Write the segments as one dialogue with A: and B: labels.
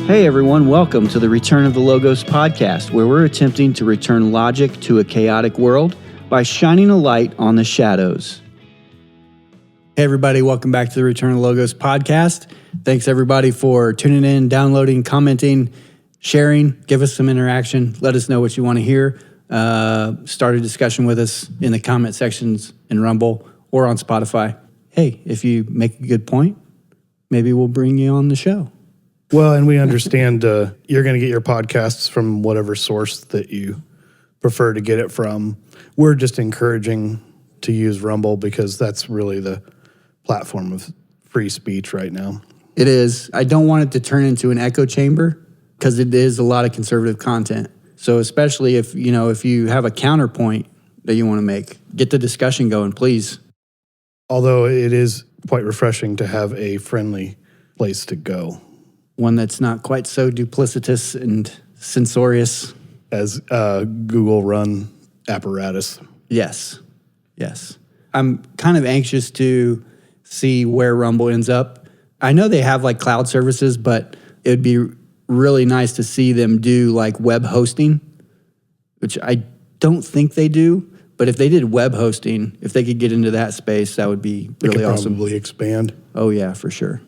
A: Hey everyone, welcome to the Return of the Logos podcast, where we're attempting to return logic to a chaotic world by shining a light on the shadows. Hey everybody, welcome back to the Return of the Logos podcast. Thanks everybody for tuning in, downloading, commenting, sharing. Give us some interaction. Let us know what you want to hear. Start a discussion with us in the comment sections in Rumble or on Spotify. Hey, if you make a good point, maybe we'll bring you on the show.
B: Well, and we understand you're going to get your podcasts from whatever source that you prefer to get it from. We're just encouraging to use Rumble because that's really the platform of free speech right now.
A: It is. I don't want it to turn into an echo chamber because it is a lot of conservative content. So especially if you have a counterpoint that you want to make, get the discussion going, please.
B: Although it is quite refreshing to have a friendly place to go.
A: One that's not quite so duplicitous and censorious
B: as Google run apparatus.
A: Yes. I'm kind of anxious to see where Rumble ends up. I know they have like cloud services, but it would be really nice to see them do like web hosting, which I don't think they do. But if they did web hosting, if they could get into that space, that would be really awesome.
B: Probably expand.
A: Oh yeah, for sure.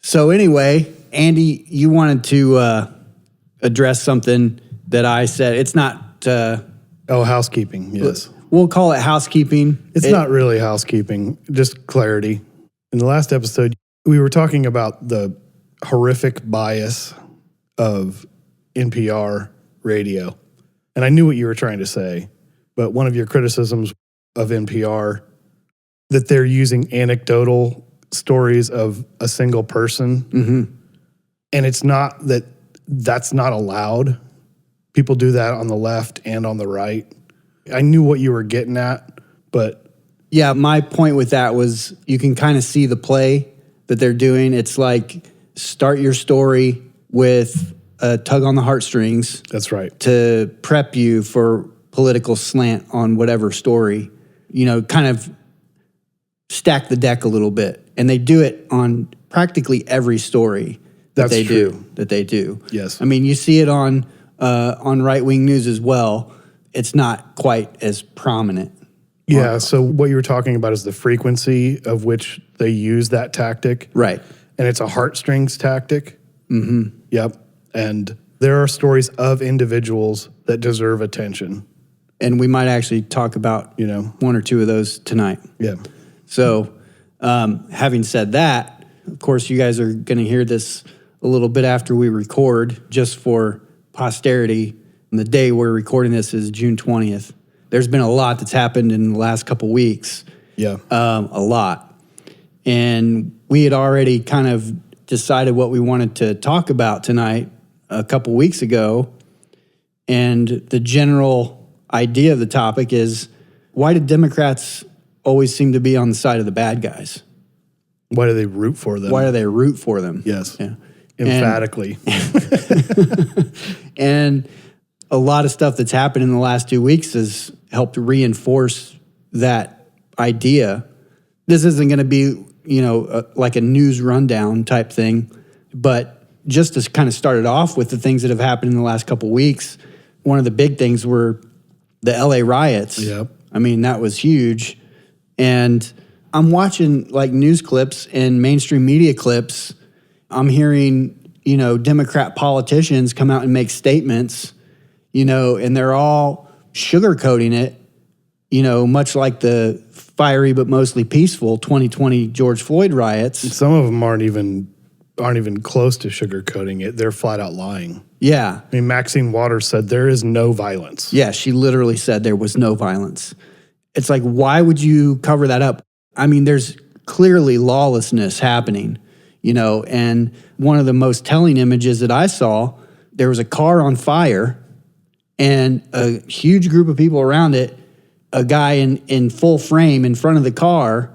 A: So anyway, Andy, you wanted to address something that I said. It's not...
B: housekeeping, yes.
A: We'll call it housekeeping.
B: It's not really housekeeping, just clarity. In the last episode, we were talking about the horrific bias of NPR radio. And I knew what you were trying to say, but one of your criticisms of NPR, that they're using anecdotal stories of a single person.
A: Mm-hmm.
B: And it's not that's not allowed. People do that on the left and on the right. I knew what you were getting at, but...
A: Yeah, my point with that was you can kind of see the play that they're doing. It's like start your story with a tug on the heartstrings.
B: That's right.
A: To prep you for political slant on whatever story. Kind of stack the deck a little bit. And they do it on practically every story that they do.
B: Yes.
A: I mean, you see it on right-wing news as well. It's not quite as prominent.
B: Yeah, so what you were talking about is the frequency of which they use that tactic.
A: Right.
B: And it's a heartstrings tactic.
A: Mm-hmm.
B: Yep. And there are stories of individuals that deserve attention.
A: And we might actually talk about, one or two of those tonight.
B: Yeah.
A: So, having said that, of course, you guys are going to hear this a little bit after we record, just for posterity. And the day we're recording this is June 20th. There's been a lot that's happened in the last couple weeks.
B: Yeah.
A: A lot. And we had already kind of decided what we wanted to talk about tonight a couple weeks ago. And the general idea of the topic is, why do Democrats always seem to be on the side of the bad guys?
B: Why do they root for them?
A: Why do they root for them?
B: Yes.
A: Yeah.
B: Emphatically.
A: And a lot of stuff that's happened in the last 2 weeks has helped reinforce that idea. This isn't going to be, like a news rundown type thing, but just to kind of start it off with the things that have happened in the last couple weeks, one of the big things were the LA riots.
B: Yep.
A: I mean, that was huge. And I'm watching like news clips and mainstream media clips. I'm hearing, Democrat politicians come out and make statements, and they're all sugarcoating it, much like the fiery but mostly peaceful 2020 George Floyd riots.
B: Some of them aren't even close to sugarcoating it. They're flat out lying.
A: Yeah.
B: I mean, Maxine Waters said there is no violence.
A: Yeah, she literally said there was no violence. It's like, why would you cover that up? I mean, there's clearly lawlessness happening, and one of the most telling images that I saw, there was a car on fire and a huge group of people around it, a guy in full frame in front of the car,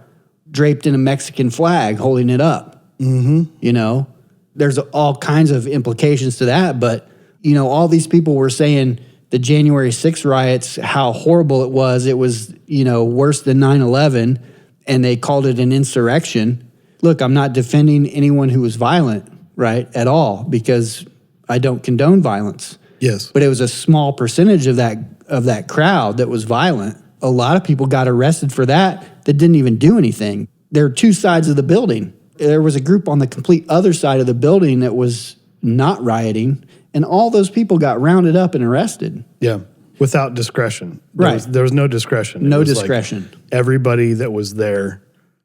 A: draped in a Mexican flag, holding it up.
B: Mm-hmm.
A: There's all kinds of implications to that, but, all these people were saying the January 6th riots, how horrible it was. It was, worse than 9/11, and they called it an insurrection. Look, I'm not defending anyone who was violent, right, at all, because I don't condone violence.
B: Yes.
A: But it was a small percentage of that crowd that was violent. A lot of people got arrested for that didn't even do anything. There are two sides of the building. There was a group on the complete other side of the building that was not rioting, and all those people got rounded up and arrested.
B: Yeah. Without discretion.
A: Right.
B: There was no discretion.
A: No discretion.
B: Like everybody that was there,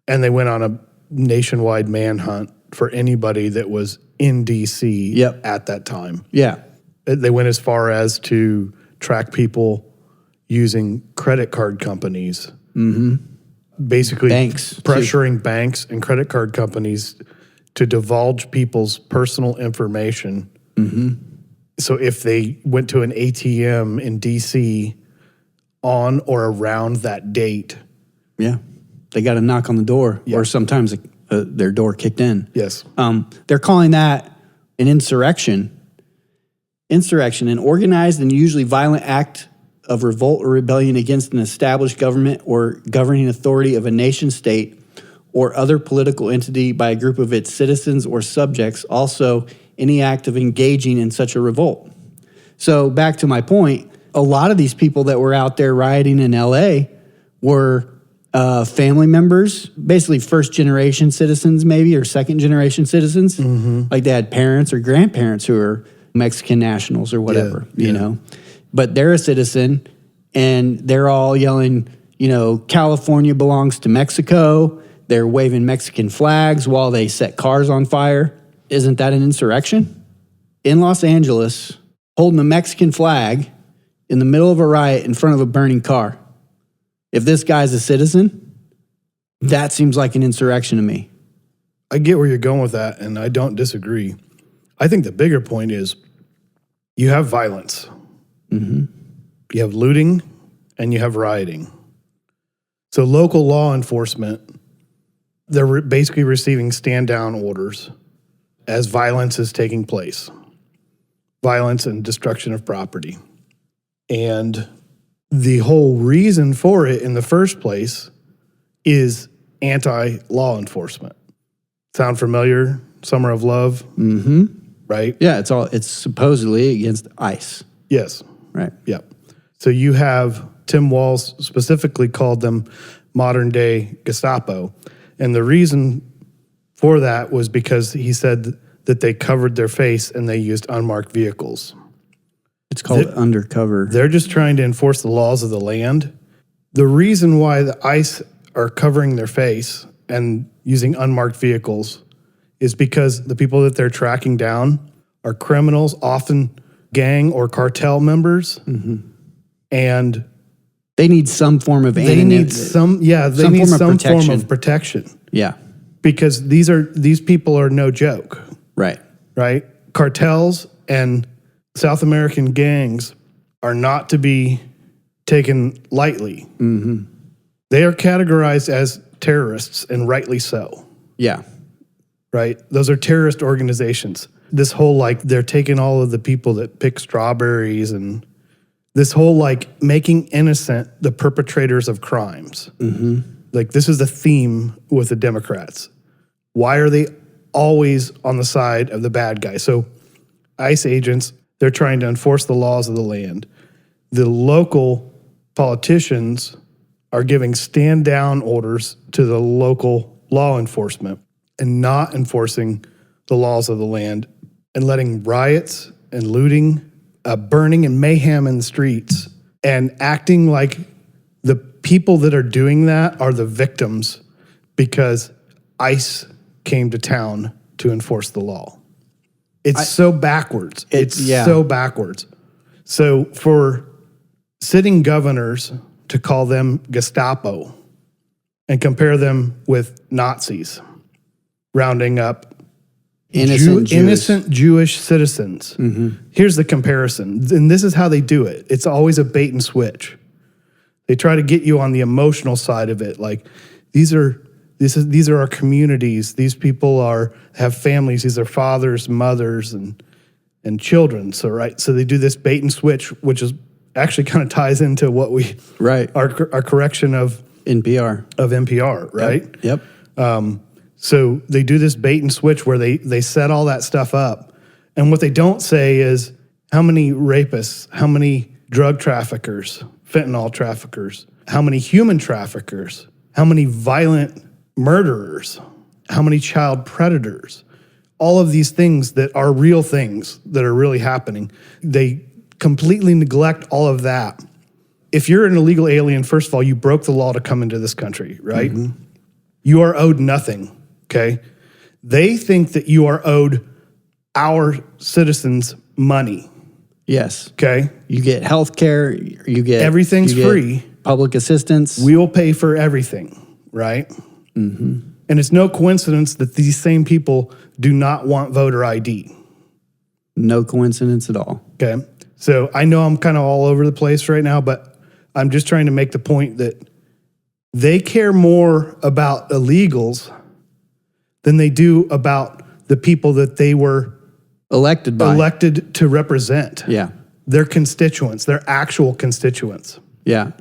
B: and they went on a nationwide manhunt for anybody that was in D.C.
A: Yep.
B: at that time.
A: Yeah.
B: They went as far as to track people using credit card companies. Mm-hmm. Basically
A: banks,
B: pressuring banks and credit card companies to divulge people's personal information. Mm-hmm. So if they went to an ATM in D.C. on or around that date.
A: Yeah. They got a knock on the door, or sometimes their door kicked in.
B: Yes.
A: They're calling that an insurrection. Insurrection, an organized and usually violent act of revolt or rebellion against an established government or governing authority of a nation state or other political entity by a group of its citizens or subjects, also any act of engaging in such a revolt. So back to my point, a lot of these people that were out there rioting in LA were family members, basically first-generation citizens maybe, or second-generation citizens. Mm-hmm. Like they had parents or grandparents who are Mexican nationals or whatever, you know. But they're a citizen, and they're all yelling, California belongs to Mexico. They're waving Mexican flags while they set cars on fire. Isn't that an insurrection? In Los Angeles, holding a Mexican flag in the middle of a riot in front of a burning car. If this guy's a citizen, that seems like an insurrection to me.
B: I get where you're going with that, and I don't disagree. I think the bigger point is you have violence. Mm-hmm. You have looting, and you have rioting. So local law enforcement, they're basically receiving stand-down orders as violence is taking place. Violence and destruction of property. And the whole reason for it in the first place is anti-law enforcement. Sound familiar? Summer of Love?
A: Mm-hmm.
B: Right?
A: Yeah, it's supposedly against ICE.
B: Yes.
A: Right.
B: Yeah. So you have Tim Walz specifically called them modern day Gestapo. And the reason for that was because he said that they covered their face and they used unmarked vehicles.
A: It's called undercover.
B: They're just trying to enforce the laws of the land. The reason why the ICE are covering their face and using unmarked vehicles is because the people that they're tracking down are criminals, often gang or cartel members, and
A: they need some form of
B: some form of protection.
A: Yeah,
B: because these people are no joke. Right. Cartels and South American gangs are not to be taken lightly. Mm-hmm. They are categorized as terrorists, and rightly so.
A: Yeah.
B: Right? Those are terrorist organizations. This whole, they're taking all of the people that pick strawberries and this whole, making innocent the perpetrators of crimes. Mm-hmm. This is the theme with the Democrats. Why are they always on the side of the bad guy? So ICE agents, they're trying to enforce the laws of the land. The local politicians are giving stand-down orders to the local law enforcement and not enforcing the laws of the land and letting riots and looting, burning and mayhem in the streets, and acting like the people that are doing that are the victims because ICE came to town to enforce the law. It's so backwards. It's so backwards. So for sitting governors to call them Gestapo and compare them with Nazis, rounding up innocent Jewish citizens. Mm-hmm. Here's the comparison. And this is how they do it. It's always a bait and switch. They try to get you on the emotional side of it. These are our communities. These people have families. These are fathers, mothers, and children. So they do this bait and switch, which is actually kind of ties into what we our correction of
A: NPR,
B: right?
A: Yep.
B: So they do this bait and switch where they set all that stuff up. And what they don't say is how many rapists, how many drug traffickers, fentanyl traffickers, how many human traffickers, how many violent murderers, how many child predators, all of these things that are real things that are really happening. They completely neglect all of that. If you're an illegal alien, first of all, you broke the law to come into this country, right? Mm-hmm. You are owed nothing, okay? They think that you are owed our citizens money.
A: Yes.
B: Okay?
A: You get health care, you get...
B: Everything's free.
A: Public assistance.
B: We will pay for everything, right? Mm-hmm. And it's no coincidence that these same people do not want voter ID.
A: No coincidence at all.
B: Okay? So I know I'm kind of all over the place right now, but I'm just trying to make the point that they care more about illegals than they do about the people that they were elected to represent.
A: Yeah.
B: Their constituents, their actual constituents.
A: Yeah.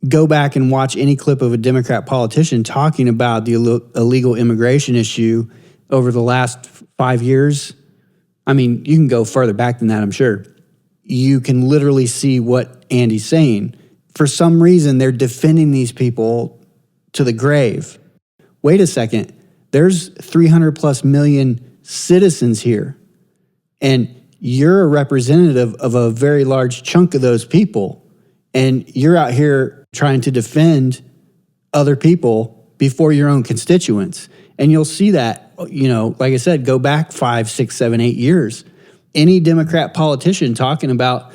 A: Go back and watch any clip of a Democrat politician talking about the illegal immigration issue over the last 5 years. I mean, you can go further back than that, I'm sure. You can literally see what Andy's saying. For some reason, they're defending these people to the grave. Wait a second. There's 300 plus million citizens here. And you're a representative of a very large chunk of those people. And you're out here trying to defend other people before your own constituents. And you'll see that, you know, like I said, go back 5, 6, 7, 8 years. Any Democrat politician talking about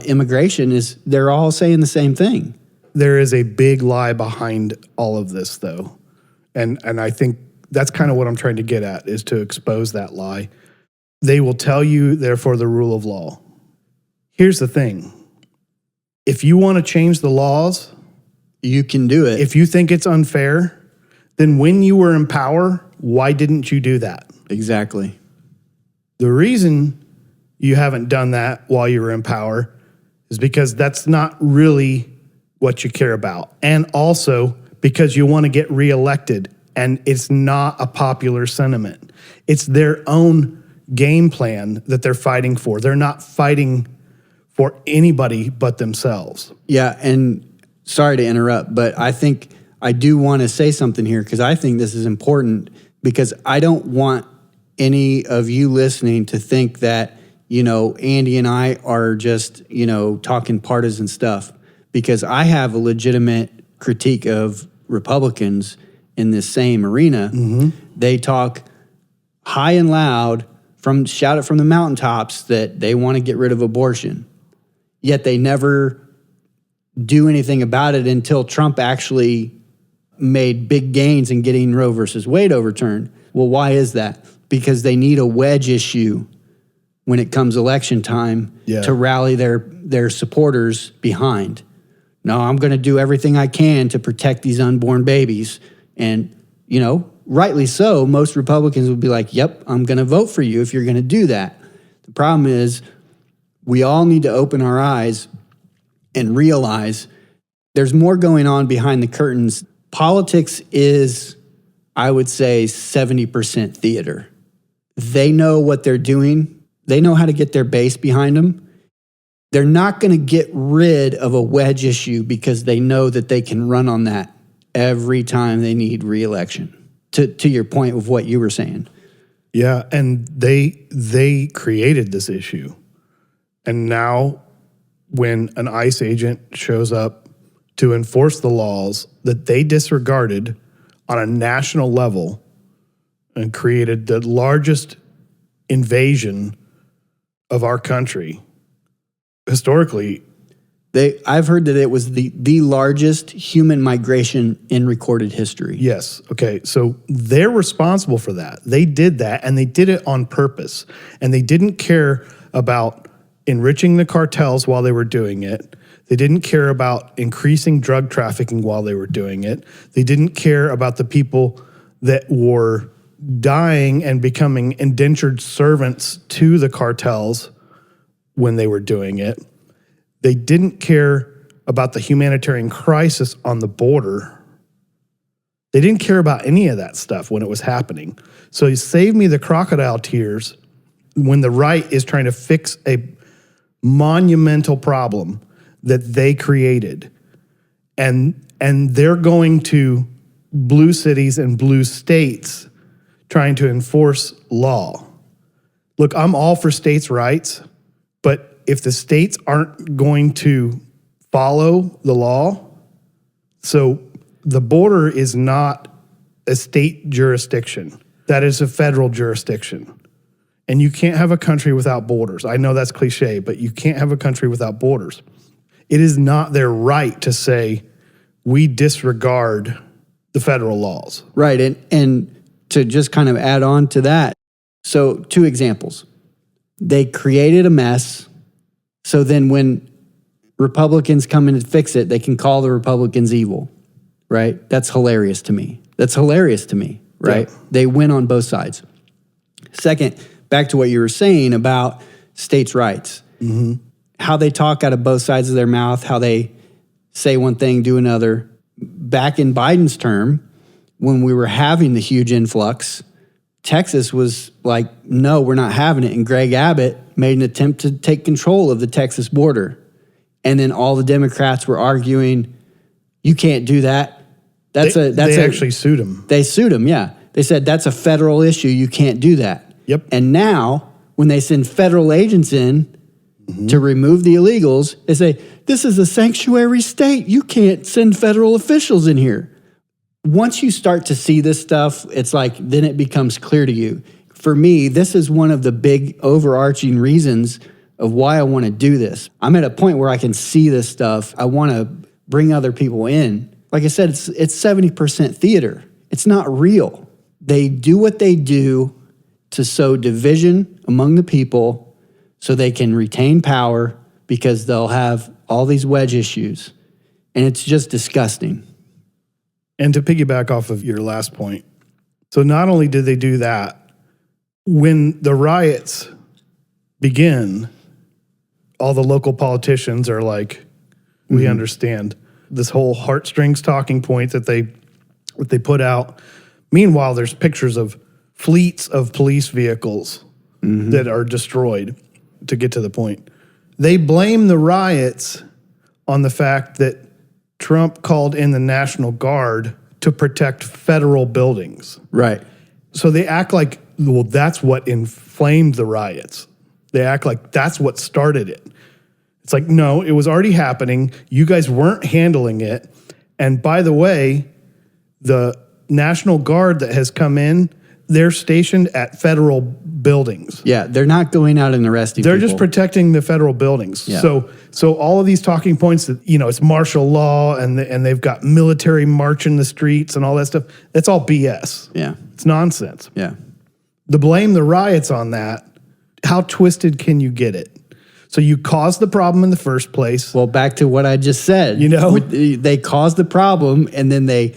A: immigration they're all saying the same thing.
B: There is a big lie behind all of this, though. And I think that's kind of what I'm trying to get at, is to expose that lie. They will tell you, therefore, the rule of law. Here's the thing. If you want to change the laws,
A: you can do it.
B: If you think it's unfair, then when you were in power, why didn't you do that?
A: Exactly.
B: The reason you haven't done that while you were in power is because that's not really what you care about. And also because you want to get reelected, and it's not a popular sentiment. It's their own game plan that they're fighting for. They're not fighting for anybody but themselves.
A: Yeah, and sorry to interrupt, but I think I do want to say something here, because I think this is important, because I don't want any of you listening to think that, you know, Andy and I are just, you know, talking partisan stuff, because I have a legitimate critique of Republicans in this same arena. Mm-hmm. They talk high and loud, shout it from the mountaintops that they want to get rid of abortion. Yet they never do anything about it until Trump actually made big gains in getting Roe versus Wade overturned. Well, why is that? Because they need a wedge issue when it comes election time to rally their supporters behind. No, I'm going to do everything I can to protect these unborn babies. And, you know, rightly so, most Republicans would be like, yep, I'm going to vote for you if you're going to do that. The problem is we all need to open our eyes and realize there's more going on behind the curtains. Politics is, I would say, 70% theater. They know what they're doing. They know how to get their base behind them. They're not going to get rid of a wedge issue because they know that they can run on that every time they need re-election. To your point of what you were saying.
B: Yeah, and they created this issue. And now when an ICE agent shows up to enforce the laws that they disregarded on a national level and created the largest invasion of our country historically.
A: I've heard that it was the largest human migration in recorded history.
B: Yes. Okay. So they're responsible for that. They did that, and they did it on purpose. And they didn't care about enriching the cartels while they were doing it. They didn't care about increasing drug trafficking while they were doing it. They didn't care about the people that were dying and becoming indentured servants to the cartels when they were doing it. They didn't care about the humanitarian crisis on the border. They didn't care about any of that stuff when it was happening. So you save me the crocodile tears when the right is trying to fix a monumental problem that they created. And they're going to blue cities and blue states trying to enforce law. Look, I'm all for states' rights, but if the states aren't going to follow the law, so the border is not a state jurisdiction. That is a federal jurisdiction. And you can't have a country without borders. I know that's cliche, but you can't have a country without borders. It is not their right to say, we disregard the federal laws.
A: Right. And to just kind of add on to that, so 2 examples. They created a mess, so then when Republicans come in and fix it, they can call the Republicans evil, right? That's hilarious to me. Right? Yeah. They win on both sides. Second, back to what you were saying about states' rights. Mm-hmm. How they talk out of both sides of their mouth, how they say one thing, do another. Back in Biden's term, when we were having the huge influx, Texas was like, no, we're not having it. And Greg Abbott made an attempt to take control of the Texas border. And then all the Democrats were arguing, you can't do that.
B: They actually sued him.
A: They sued him, yeah. They said, that's a federal issue. You can't do that.
B: Yep.
A: And now, when they send federal agents in to remove the illegals, they say, this is a sanctuary state. You can't send federal officials in here. Once you start to see this stuff, it's like, then it becomes clear to you. For me, this is one of the big overarching reasons of why I want to do this. I'm at a point where I can see this stuff. I want to bring other people in. Like I said, it's 70% theater. It's not real. They do what they do to sow division among the people so they can retain power because they'll have all these wedge issues. And it's just disgusting.
B: And to piggyback off of your last point, so not only did they do that, when the riots begin, all the local politicians are like, we understand this whole heartstrings talking point that they put out. Meanwhile, there's pictures of fleets of police vehicles that are destroyed, to get to the point. They blame the riots on the fact that Trump called in the National Guard to protect federal buildings.
A: Right.
B: So they act like, well, that's what inflamed the riots. They act like that's what started it. It's like, no, it was already happening. You guys weren't handling it. And by the way, the National Guard that has come in, they're stationed at federal buildings.
A: Yeah, they're not going out and arresting people.
B: They're just protecting the federal buildings. Yeah. So all of these talking points that, it's martial law and they've got military marching the streets and all that stuff, that's all BS.
A: Yeah.
B: It's nonsense.
A: Yeah.
B: To blame the riots on that, how twisted can you get it? So you caused the problem in the first place.
A: Well, back to what I just said. They caused the problem and then they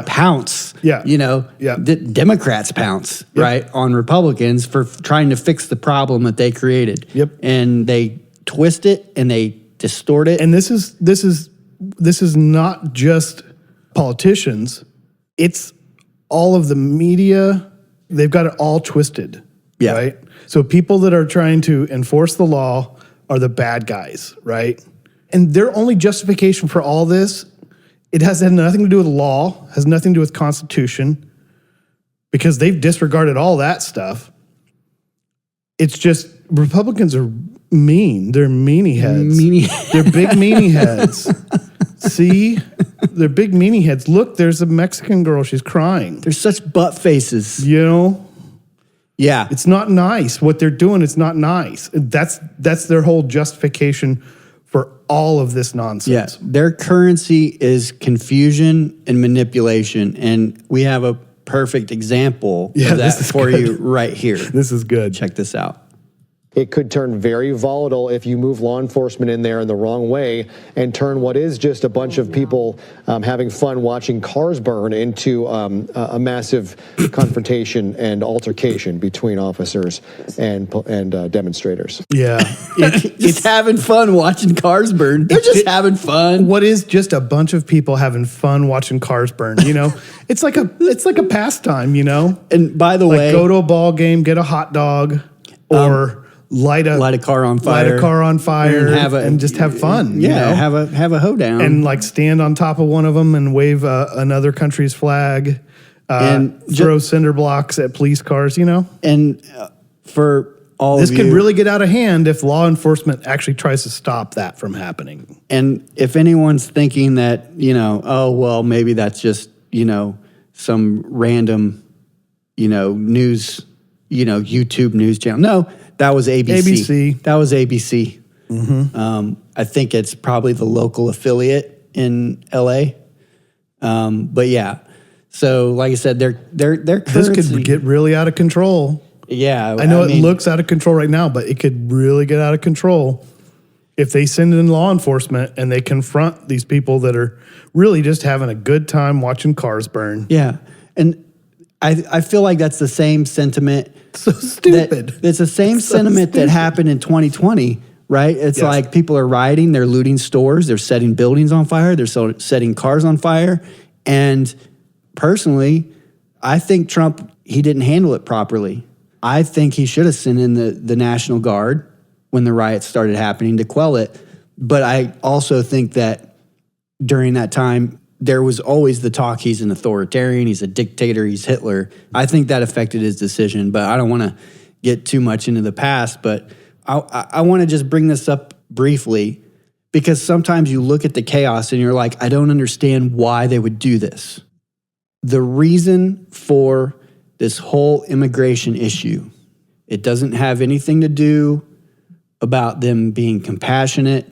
A: pounce.
B: Yeah.
A: Democrats pounce, right, on Republicans for trying to fix the problem that they created.
B: Yep.
A: And they twist it and they distort it.
B: And this is not just politicians. It's all of the media. They've got it all twisted.
A: Yeah.
B: Right? So people that are trying to enforce the law are the bad guys, right? And their only justification for all this, it has had nothing to do with law, has nothing to do with Constitution, because they've disregarded all that stuff. It's just Republicans are mean. They're meanie heads. They're big meanie heads. See? They're big meanie heads. Look, there's a Mexican girl. She's crying.
A: They're such butt faces.
B: Yeah. It's not nice. What they're doing is not nice. That's their whole justification for all of this nonsense.
A: Yeah. Their currency is confusion and manipulation. And we have a perfect example of that for you right here.
B: This is good.
A: Check this out.
C: it could turn very volatile if you move law enforcement in there in the wrong way and turn what is just a bunch of people having fun watching cars burn into a massive confrontation and altercation between officers and demonstrators.
B: Yeah.
A: It's having fun watching cars burn. They're just having fun.
B: What is just a bunch of people having fun watching cars burn, you know? It's like a pastime, you know?
A: And by the way,
B: go to a ball game, get a hot dog, or light a car on fire, and just have fun.
A: Yeah,
B: you know?
A: have a hoedown,
B: and like stand on top of one of them and wave another country's flag, and throw cinder blocks at police cars. You know,
A: and for all
B: this
A: of you,
B: could really get out of hand if law enforcement actually tries to stop that from happening.
A: And if anyone's thinking that, you know, oh well, maybe that's just, you know, some random, you know, news, you know, YouTube news channel. No. That was ABC. That was ABC. Mm-hmm. I think it's probably the local affiliate in LA. But yeah, so like I said, their currency,
B: this could get really out of control.
A: Yeah,
B: I know it looks out of control right now, but it could really get out of control if they send in law enforcement and they confront these people that are really just having a good time watching cars burn.
A: Yeah, and I feel like that's the same sentiment.
B: So stupid.
A: It's the same sentiment that happened in 2020, right? It's like people are rioting, they're looting stores, they're setting buildings on fire, they're setting cars on fire. And personally, I think Trump, he didn't handle it properly. I think he should have sent in the National Guard when the riots started happening to quell it. But I also think that during that time, there was always the talk, he's an authoritarian, he's a dictator, he's Hitler. I think that affected his decision, but I don't want to get too much into the past. But I want to just bring this up briefly because sometimes you look at the chaos and you're like, I don't understand why they would do this. The reason for this whole immigration issue, it doesn't have anything to do about them being compassionate.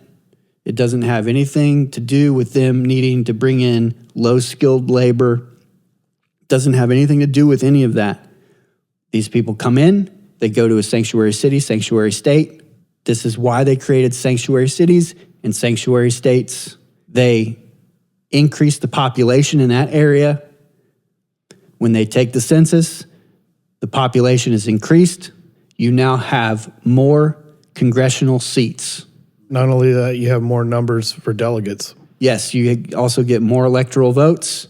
A: It doesn't have anything to do with them needing to bring in low-skilled labor. It doesn't have anything to do with any of that. These people come in, they go to a sanctuary city, sanctuary state. This is why they created sanctuary cities and sanctuary states. They increase the population in that area. When they take the census, the population is increased. You now have more congressional seats.
B: Not only that, you have more numbers for delegates.
A: Yes, you also get more electoral votes.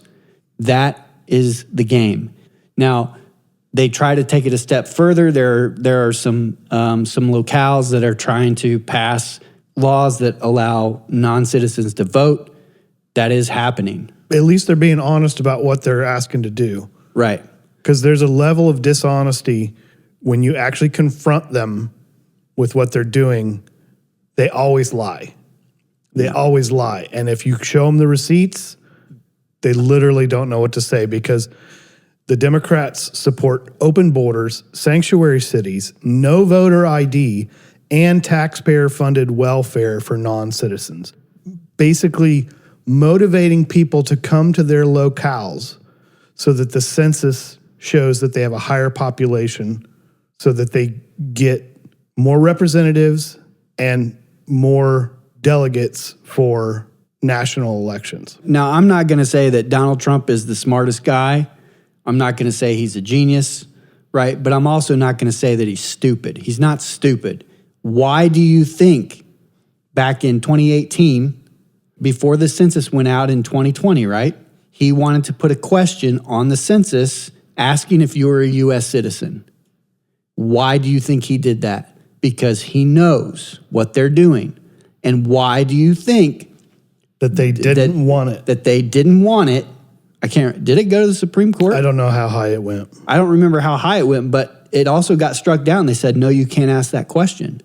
A: That is the game. Now, they try to take it a step further. There are some locales that are trying to pass laws that allow non-citizens to vote. That is happening.
B: At least they're being honest about what they're asking to do.
A: Right.
B: Because there's a level of dishonesty when you actually confront them with what they're doing. They always lie. They always lie. And if you show them the receipts, they literally don't know what to say because the Democrats support open borders, sanctuary cities, no voter ID, and taxpayer-funded welfare for non-citizens. Basically motivating people to come to their locales so that the census shows that they have a higher population so that they get more representatives and more delegates for national elections.
A: Now, I'm not going to say that Donald Trump is the smartest guy. I'm not going to say he's a genius, right? But I'm also not going to say that he's stupid. He's not stupid. Why do you think back in 2018, before the census went out in 2020, right? He wanted to put a question on the census asking if you were a U.S. citizen. Why do you think he did that? Because he knows what they're doing. And why do you think
B: that they didn't want it?
A: That they didn't want it. Did it go to the Supreme Court?
B: I don't know how high it went.
A: I don't remember how high it went, but it also got struck down. They said, no, you can't ask that question.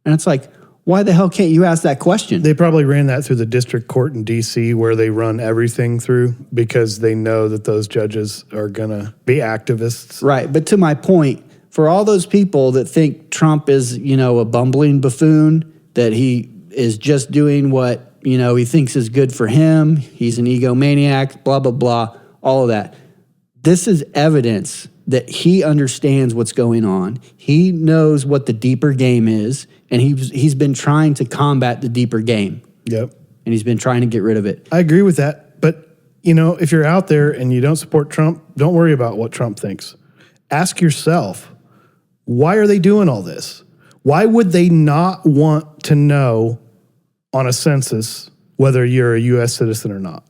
A: And it's like, why the hell can't you ask that question?
B: They probably ran that through the district court in D.C. where they run everything through because they know that those judges are going to be activists.
A: Right. But to my point, for all those people that think Trump is, a bumbling buffoon, that he is just doing what, he thinks is good for him, he's an egomaniac, blah, blah, blah, all of that. This is evidence that he understands what's going on. He knows what the deeper game is, and he's been trying to combat the deeper game.
B: Yep.
A: And he's been trying to get rid of it.
B: I agree with that. But, you know, if you're out there and you don't support Trump, don't worry about what Trump thinks. Ask yourself, why are they doing all this? Why would they not want to know on a census whether you're a U.S. citizen or not?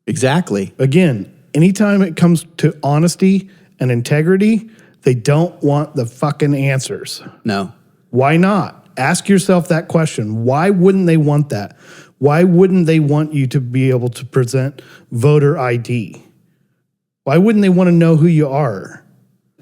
A: Exactly.
B: Again, anytime it comes to honesty and integrity, they don't want the fucking answers.
A: No.
B: Why not? Ask yourself that question. Why wouldn't they want that? Why wouldn't they want you to be able to present voter ID? Why wouldn't they want to know who you are?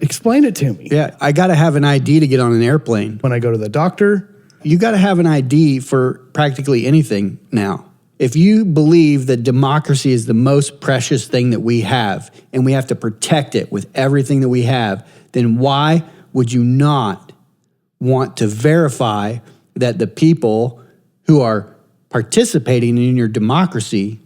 B: Explain it to me.
A: Yeah, I got to have an ID to get on an airplane.
B: When I go to the doctor,
A: You got to have an ID for practically anything now. If you believe that democracy is the most precious thing that we have and we have to protect it with everything that we have, then why would you not want to verify that the people who are participating in your democracy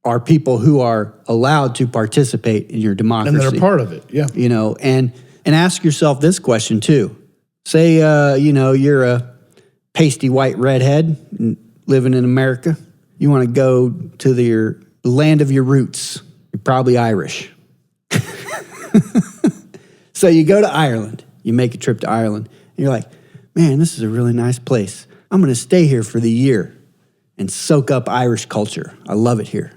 A: are people who are allowed to participate in your democracy?
B: and they're a part of it. Yeah.
A: You know, and ask yourself this question too. Say, you're a pasty white redhead living in America. You want to go to your land of your roots. You're probably Irish. So you go to Ireland. You make a trip to Ireland. And you're like, man, this is a really nice place. I'm going to stay here for the year and soak up Irish culture. I love it here.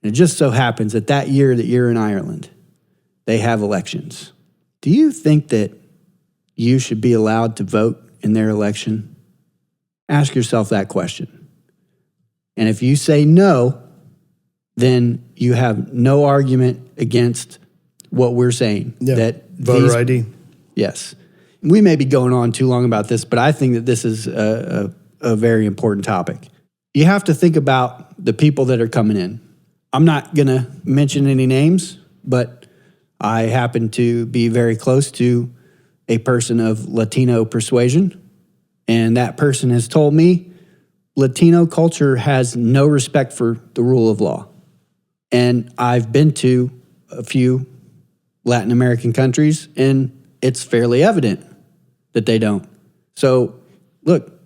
A: And it just so happens that year that you're in Ireland, they have elections. Do you think that you should be allowed to vote in their election? Ask yourself that question. And if you say no, then you have no argument against what we're saying.
B: Yeah.
A: That
B: Voter ID.
A: Yes. We may be going on too long about this, but I think that this is a very important topic. You have to think about the people that are coming in. I'm not going to mention any names, but I happen to be very close to a person of Latino persuasion, and that person has told me Latino culture has no respect for the rule of law. And I've been to a few Latin American countries, and it's fairly evident that they don't. So, look,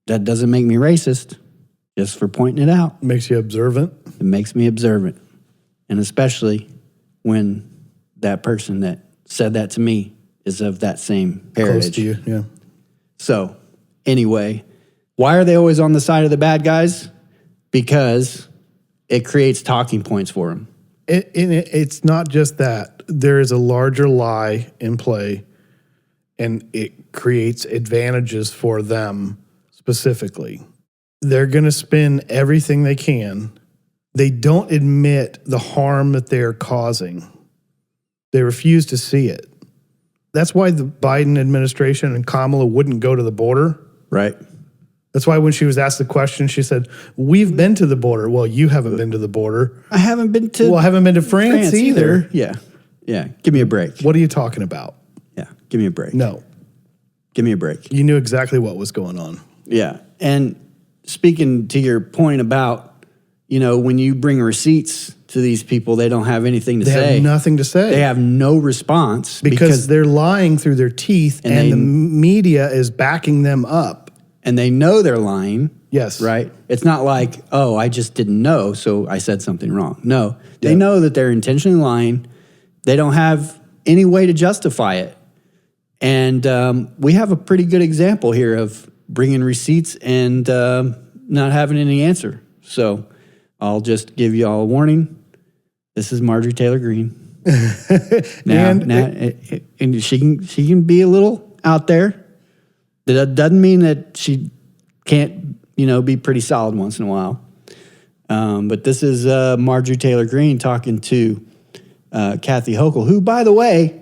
A: that doesn't make me racist, just for pointing it out.
B: Makes you observant.
A: It makes me observant. And especially when that person that said that to me is of that same heritage.
B: Close to you, yeah.
A: So, anyway, why are they always on the side of the bad guys? Because it creates talking points for them.
B: It's not just that. There is a larger lie in play, and it creates advantages for them specifically. They're going to spin everything they can. They don't admit the harm that they're causing. They refuse to see it. That's why the Biden administration and Kamala wouldn't go to the border.
A: Right.
B: That's why when she was asked the question, she said, we've been to the border. Well, you haven't been to the border.
A: I haven't been to
B: Well, I haven't been to France either.
A: Yeah. Yeah. Give me a break.
B: What are you talking about?
A: Yeah. Give me a break.
B: No.
A: Give me a break.
B: You knew exactly what was going on.
A: Yeah. And speaking to your point about, when you bring receipts to these people, they don't have anything to say.
B: They have nothing to say.
A: They have no response.
B: Because they're lying through their teeth, and the media is backing them up.
A: And they know they're lying.
B: Yes.
A: Right? It's not like, oh, I just didn't know, so I said something wrong. No. They know that they're intentionally lying. They don't have any way to justify it. And we have a pretty good example here of bringing receipts and not having any answer. So I'll just give you all a warning. This is Marjorie Taylor Greene. And she can be a little out there. That doesn't mean that she can't, be pretty solid once in a while. But this is Marjorie Taylor Greene talking to Kathy Hochul, who, by the way,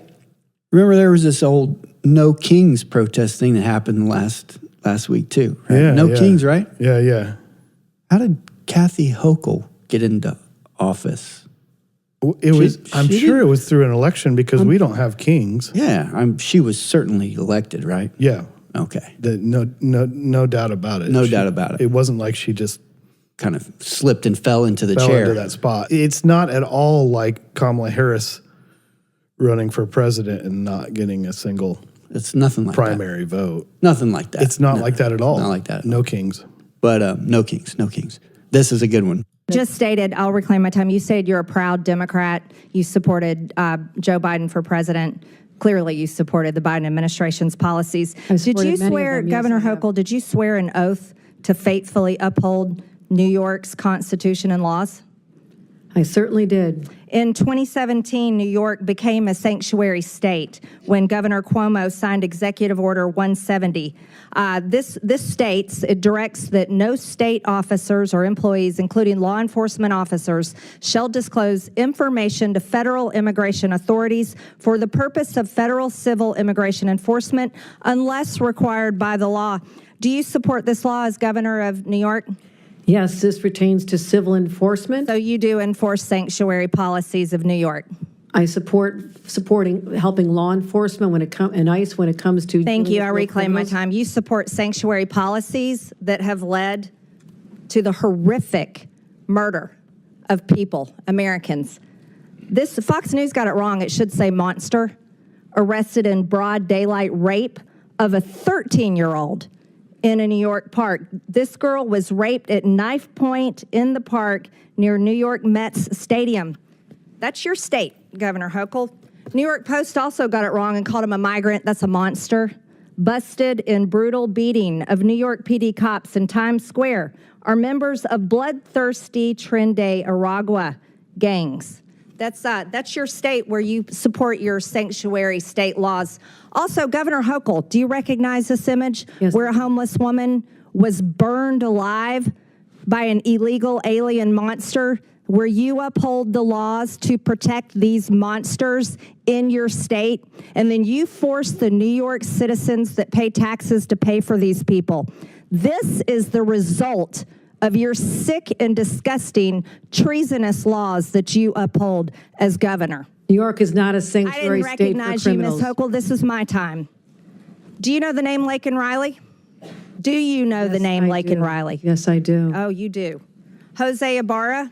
A: remember there was this old No Kings protest thing that happened last week too, right?
B: Yeah,
A: No Kings, right?
B: Yeah, yeah.
A: How did Kathy Hochul get into office?
B: I'm sure it was through an election because we don't have kings.
A: Yeah, she was certainly elected, right?
B: Yeah.
A: Okay.
B: No doubt about it.
A: No doubt about it.
B: It wasn't like she just
A: kind of slipped and fell into the
B: fell
A: chair.
B: into that spot. It's not at all like Kamala Harris running for president and not getting a single
A: It's nothing like
B: primary vote.
A: Nothing like that.
B: It's not like that at all.
A: Not like that.
B: No kings.
A: But no kings, no kings. This is a good one.
D: Just stated, I'll reclaim my time. You said you're a proud Democrat. You supported Joe Biden for president. Clearly, you supported the Biden administration's policies. Did you swear, Governor Hochul, did you swear an oath to faithfully uphold New York's Constitution and laws?
E: I certainly did.
D: In 2017, New York became a sanctuary state when Governor Cuomo signed Executive Order 170. This states, it directs that no state officers or employees, including law enforcement officers, shall disclose information to federal immigration authorities for the purpose of federal civil immigration enforcement unless required by the law. Do you support this law as governor of New York?
E: Yes, this pertains to civil enforcement.
D: So you do enforce sanctuary policies of New York?
E: I supporting helping law enforcement and ICE when it comes to.
D: Thank you. I reclaim my time. You support sanctuary policies that have led to the horrific murder of people, Americans. This Fox News got it wrong. It should say monster. Arrested in broad daylight rape of a 13-year-old in a New York park. This girl was raped at knife point in the park near New York Mets Stadium. That's your state, Governor Hochul. New York Post also got it wrong and called him a migrant. That's a monster. Busted in brutal beating of New York PD cops in Times Square are members of bloodthirsty Trinde Aragua gangs. That's your state where you support your sanctuary state laws. Also, Governor Hochul, do you recognize this image?
E: Yes.
D: Where a homeless woman was burned alive by an illegal alien monster, where you uphold the laws to protect these monsters in your state, and then you force the New York citizens that pay taxes to pay for these people. This is the result of your sick and disgusting treasonous laws that you uphold as governor.
E: New York is not a
D: I
E: sanctuary
D: didn't
E: state for
D: recognize you,
E: criminals.
D: Ms. Hochul. This is my time. Do you know the name Laken Riley? Do you know the name Laken Riley?
E: Yes, I do.
D: Oh, you do. Jose Ibarra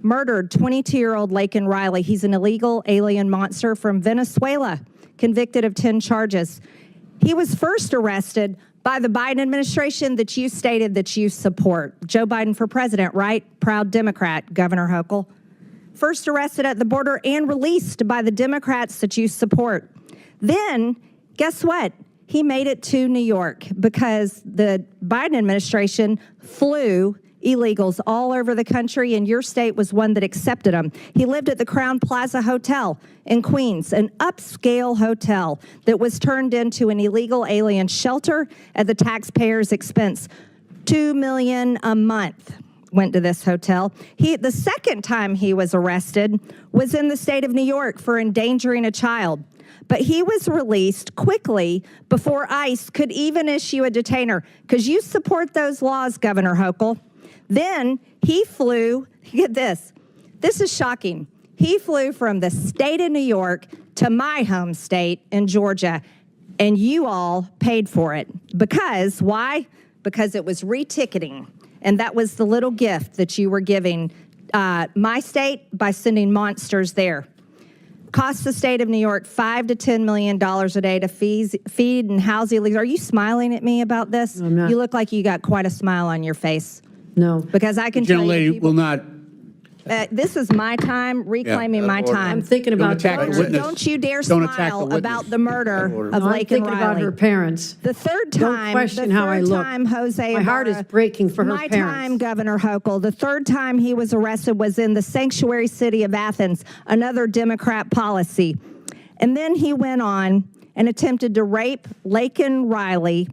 D: murdered 22-year-old Laken Riley. He's an illegal alien monster from Venezuela, convicted of 10 charges. He was first arrested by the Biden administration that you stated that you support. Joe Biden for president, right? Proud Democrat, Governor Hochul. First arrested at the border and released by the Democrats that you support. Then, guess what? He made it to New York because the Biden administration flew illegals all over the country, and your state was one that accepted them. He lived at the Crown Plaza Hotel in Queens, an upscale hotel that was turned into an illegal alien shelter at the taxpayers' expense. $2 million a month went to this hotel. The second time he was arrested was in the state of New York for endangering a child. But he was released quickly before ICE could even issue a detainer, because you support those laws, Governor Hochul. Then he flew, get this is shocking. He flew from the state of New York to my home state in Georgia, and you all paid for it. Because, why? Because it was reticketing, and that was the little gift that you were giving my state by sending monsters there. Costs the state of New York $5 to $10 million a day to feed and house illegals. Are you smiling at me about this?
E: I'm not.
D: You look like you got quite a smile on your face.
E: No.
D: Because I can tell you,
F: Gentlelady will not.
D: this is my time, reclaiming my time.
E: I'm thinking about
F: attack the witness.
D: Don't you dare
F: Don't attack the
D: smile
F: witness.
D: about the murder of
E: I'm
D: Laken
E: thinking about
D: Riley.
E: her parents.
D: The third
E: Don't
D: time,
E: question how I look.
D: Jose
E: My heart
D: Ibarra,
E: is breaking for her
D: my
E: parents.
D: time, Governor Hochul. The third time he was arrested was in the sanctuary city of Athens, another Democrat policy. And then he went on and attempted to rape Laken Riley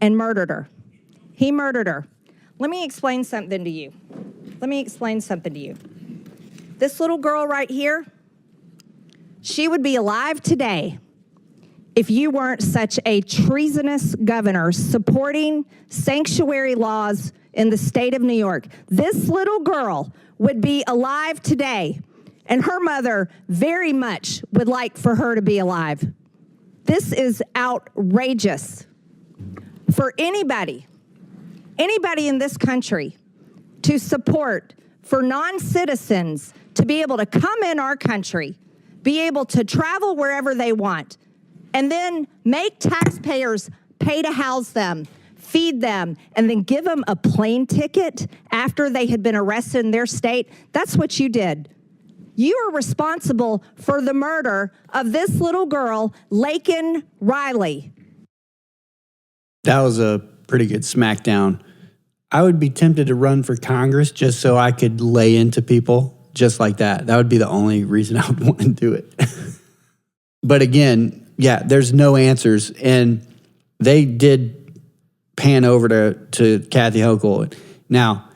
D: and murdered her. He murdered her. Let me explain something to you. This little girl right here, she would be alive today if you weren't such a treasonous governor supporting sanctuary laws in the state of New York. This little girl would be alive today, and her mother very much would like for her to be alive. This is outrageous for anybody in this country to support for non-citizens to be able to come in our country, be able to travel wherever they want, and then make taxpayers pay to house them, feed them, and then give them a plane ticket after they had been arrested in their state. That's what you did. You are responsible for the murder of this little girl, Laken Riley.
A: That was a pretty good smackdown. I would be tempted to run for Congress just so I could lay into people just like that. That would be the only reason I would want to do it. But again, yeah, there's no answers. And they did pan over to Kathy Hochul. Now,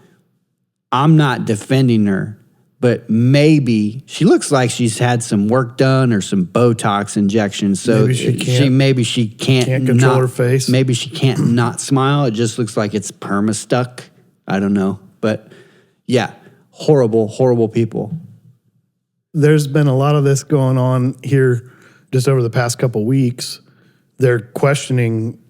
A: I'm not defending her, but maybe she looks like she's had some work done or some Botox injections. So maybe she can't
B: control her face.
A: Maybe she can't not smile. It just looks like it's perma-stuck. I don't know. But yeah, horrible, horrible people.
B: There's been a lot of this going on here just over the past couple weeks. They're questioning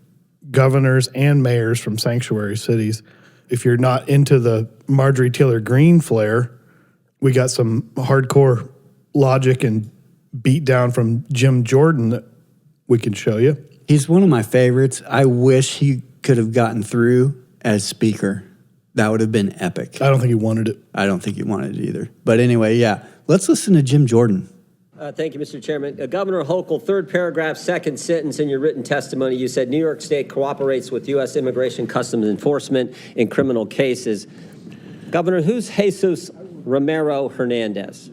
B: governors and mayors from sanctuary cities. If you're not into the Marjorie Taylor Greene flair, we got some hardcore logic and beat down from Jim Jordan that we can show you.
A: He's one of my favorites. I wish he could have gotten through as speaker. That would have been epic.
B: I don't think he wanted it.
A: I don't think he wanted it either. But anyway, yeah, let's listen to Jim Jordan.
F: Thank you, Mr. Chairman. Governor Hochul, third paragraph, second sentence in your written testimony, you said New York State cooperates with U.S. Immigration Customs Enforcement in criminal cases. Governor, who's Jesus Romero Hernandez?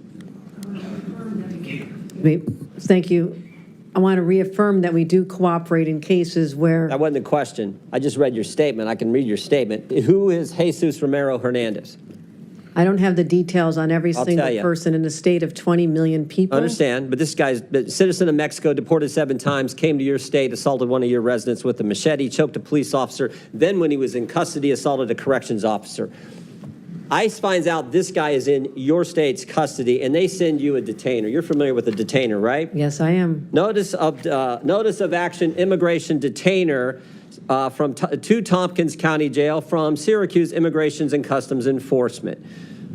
E: Thank you. I want to reaffirm that we do cooperate in cases where...
F: That wasn't the question. I just read your statement. I can read your statement. Who is Jesus Romero Hernandez?
E: I don't have the details on every single person in a state of 20 million people.
F: I understand, but this guy's a citizen of Mexico, deported 7 times, came to your state, assaulted one of your residents with a machete, choked a police officer, then when he was in custody, assaulted a corrections officer. ICE finds out this guy is in your state's custody, and they send you a detainer. You're familiar with a detainer, right?
E: Yes, I am.
F: Notice of action, immigration detainer to Tompkins County Jail from Syracuse Immigrations and Customs Enforcement.